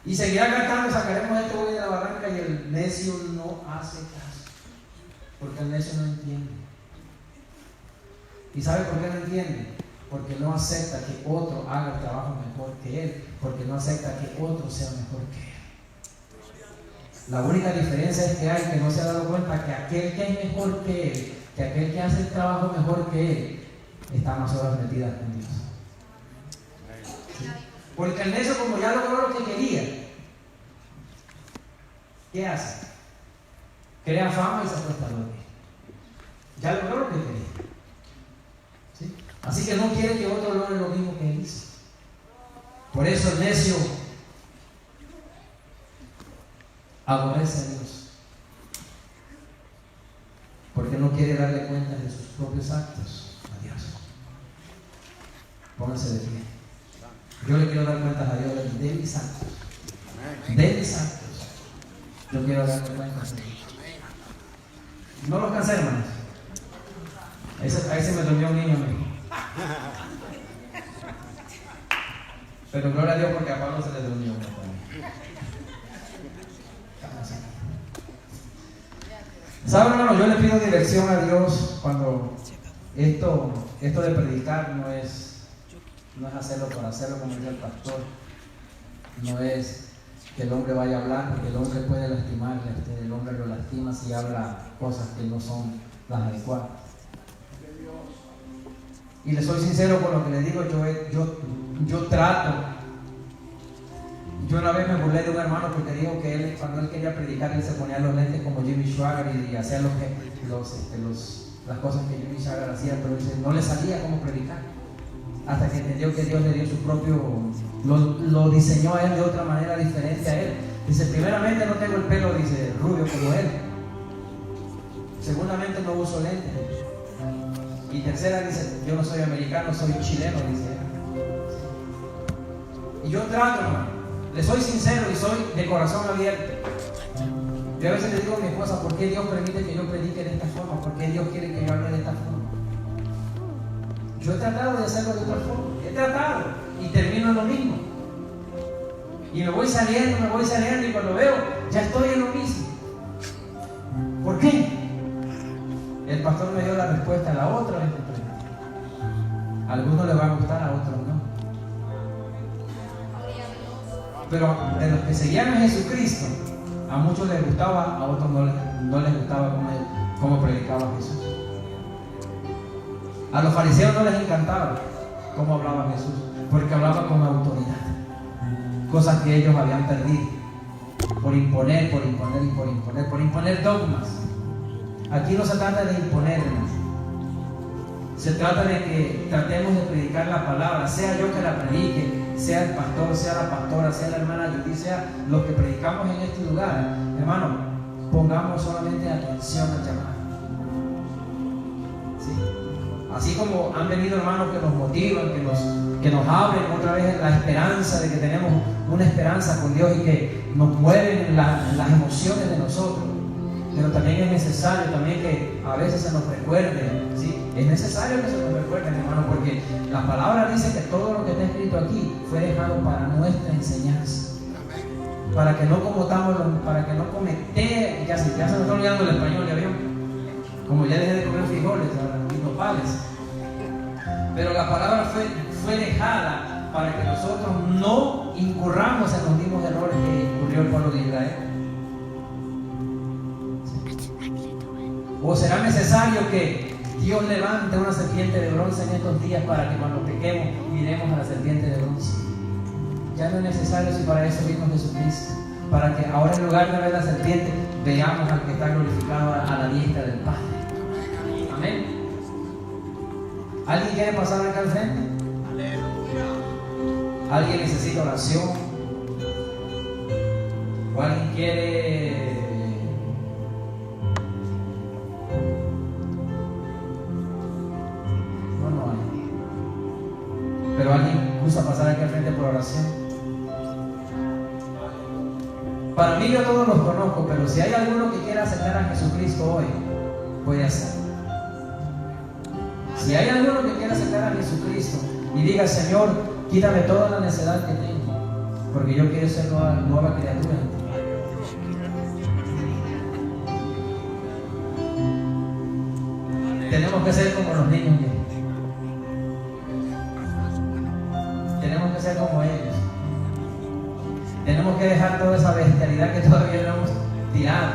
[SPEAKER 1] Y seguirá cantando, sacaremos a este buey de la barranca, y el necio no hace caso. Porque el necio no entiende. ¿Y sabe por qué no entiende? Porque no acepta que otro haga el trabajo mejor que él. Porque no acepta que otro sea mejor que él. La única diferencia es que hay que no se ha dado cuenta que aquel que es mejor que él, que aquel que hace el trabajo mejor que él, está más horas metidas con Dios. ¿Sí? Porque el necio, como ya logró lo que quería, ¿qué hace? Crea fama y se acuesta a dormir. Ya logró lo que quería. ¿Sí? Así que no quiere que otro logre lo mismo que él hizo. Por eso el necio aborrece a Dios, porque no quiere darle cuenta de sus propios actos a Dios. Pónganse de pie. Yo le quiero dar cuentas a Dios de mis actos. De mis actos. Yo quiero darle cuentas a Dios. No los cansé, hermanos. Ahí se me durmió un niño mío. Pero gloria a Dios porque a Pablo se le durmió uno también. ¿Saben, hermano? Yo le pido dirección a Dios cuando esto de predicar no es hacerlo por hacerlo, como dice el pastor. No es que el hombre vaya a hablar, porque el hombre puede lastimarle. El hombre lo lastima si habla cosas que no son las adecuadas. Y le soy sincero con lo que le digo, yo trato. Yo una vez me burlé de un hermano porque dijo que él, cuando él quería predicar, él se ponía los lentes como Jimmy Swaggart y hacía las cosas que Jimmy Swaggart hacía, pero dice, no le salía como predicar. Hasta que entendió que Dios le dio su propio, lo diseñó a él de otra manera diferente a él. Dice, primeramente no tengo el pelo, dice, rubio como él. Segundamente no uso lentes. Y tercera, dice, yo no soy americano, soy chileno, dice él. Y yo trato, hermano. Le soy sincero y soy de corazón abierto. Yo a veces le digo a mi esposa, ¿por qué Dios permite que yo predique de esta forma? ¿Por qué Dios quiere que yo hable de esta forma? Yo he tratado de hacerlo de otra forma. He tratado y termino en lo mismo. Y me voy saliendo y cuando veo, ya estoy en lo mismo. ¿Por qué? El pastor me dio la respuesta la otra vez que prediqué. A algunos les va a gustar, a otros no. Pero de los que seguían a Jesucristo, a muchos les gustaba, a otros no les gustaba cómo predicaba Jesús. A los fariseos no les encantaba cómo hablaba Jesús, porque hablaba con autoridad, cosas que ellos habían perdido por imponer dogmas. Aquí no se trata de imponernos, se trata de que tratemos de predicar la palabra, sea yo que la predique, sea el pastor, sea la pastora, sea la hermana Judy, sea los que predicamos en este lugar. Hermano, pongamos solamente atención al llamado. ¿Sí? Así como han venido hermanos que nos motivan, que nos abren otra vez la esperanza de que tenemos una esperanza con Dios y que nos mueven las emociones de nosotros. Pero también es necesario que a veces se nos recuerde, ¿sí? Es necesario que se nos recuerden, hermano, porque la palabra dice que todo lo que está escrito aquí fue dejado para nuestra enseñanza. Para que no cometamos, ya se me está olvidando el español, ya vieron, como ya dejé de comer frijoles y nopales. Pero la palabra fue dejada para que nosotros no incurramos en los mismos errores que incurrió el pueblo de Israel. ¿O será necesario que Dios levante una serpiente de bronce en estos días para que cuando pequemos miremos a la serpiente de bronce? Ya no es necesario, si para eso vino Jesucristo, para que ahora en lugar de ver la serpiente veamos al que está glorificado a la diestra del Padre. Amén. ¿Alguien quiere pasar acá al frente? ¿Alguien necesita oración? ¿O alguien quiere... Pero alguien gusta pasar aquí al frente por oración? Para mí yo todos los conozco, pero si hay alguno que quiera aceptar a Jesucristo hoy, puede hacerlo. Si hay alguno que quiera aceptar a Jesucristo y diga, Señor, quítame toda la necedad que tengo, porque yo quiero ser nueva criatura en ti. Tenemos que ser como los niños. Tenemos que ser como ellos. Tenemos que dejar toda esa bestialidad que todavía no hemos tirado.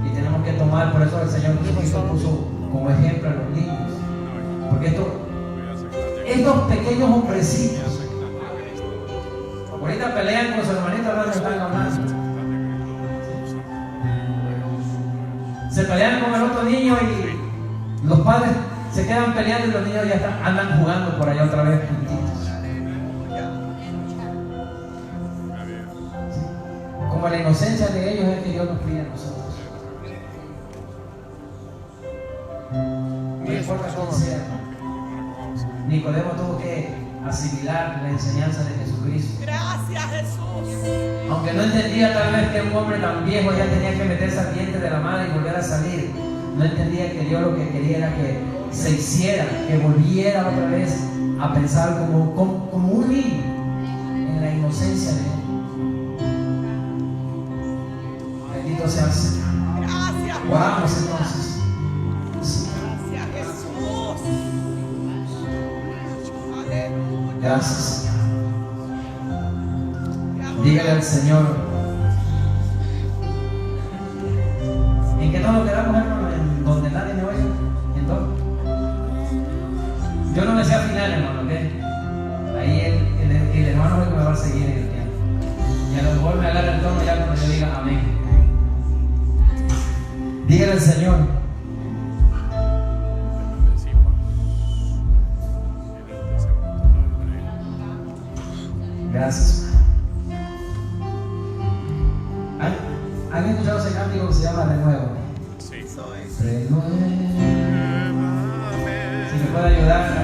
[SPEAKER 1] Y tenemos que tomar, por eso el Señor Jesucristo puso como ejemplo a los niños. Porque estos pequeños hombrecitos, ahorita pelean con su hermanita, ahora están hablando. Se pelean con el otro niño y los padres se quedan peleando y los niños ya andan jugando por allá otra vez juntitos. Como la inocencia de ellos es que Dios nos pide a nosotros. No importa cómo sea. Nicodemo tuvo que asimilar la enseñanza de Jesucristo.
[SPEAKER 2] Gracias, Jesús.
[SPEAKER 1] Aunque no entendía tal vez que un hombre tan viejo ya tenía que meterse al vientre de la madre y volver a salir. No entendía que Dios lo que quería era que se hiciera, que volviera otra vez a pensar como un niño en la inocencia de Él. Bendito sea el Señor.
[SPEAKER 2] Gracias.
[SPEAKER 1] Oramos entonces.
[SPEAKER 2] Gracias, Jesús. Aleluya.
[SPEAKER 1] Gracias, Señor. Dígale al Señor. ¿En qué nos quedamos, hermano? ¿En donde nadie me oye? ¿En dónde? Dígale al Señor. Gracias. ¿Han escuchado ese cántico que se llama Renuevo?
[SPEAKER 2] Sí.
[SPEAKER 1] Renuevo. Si me puede ayudar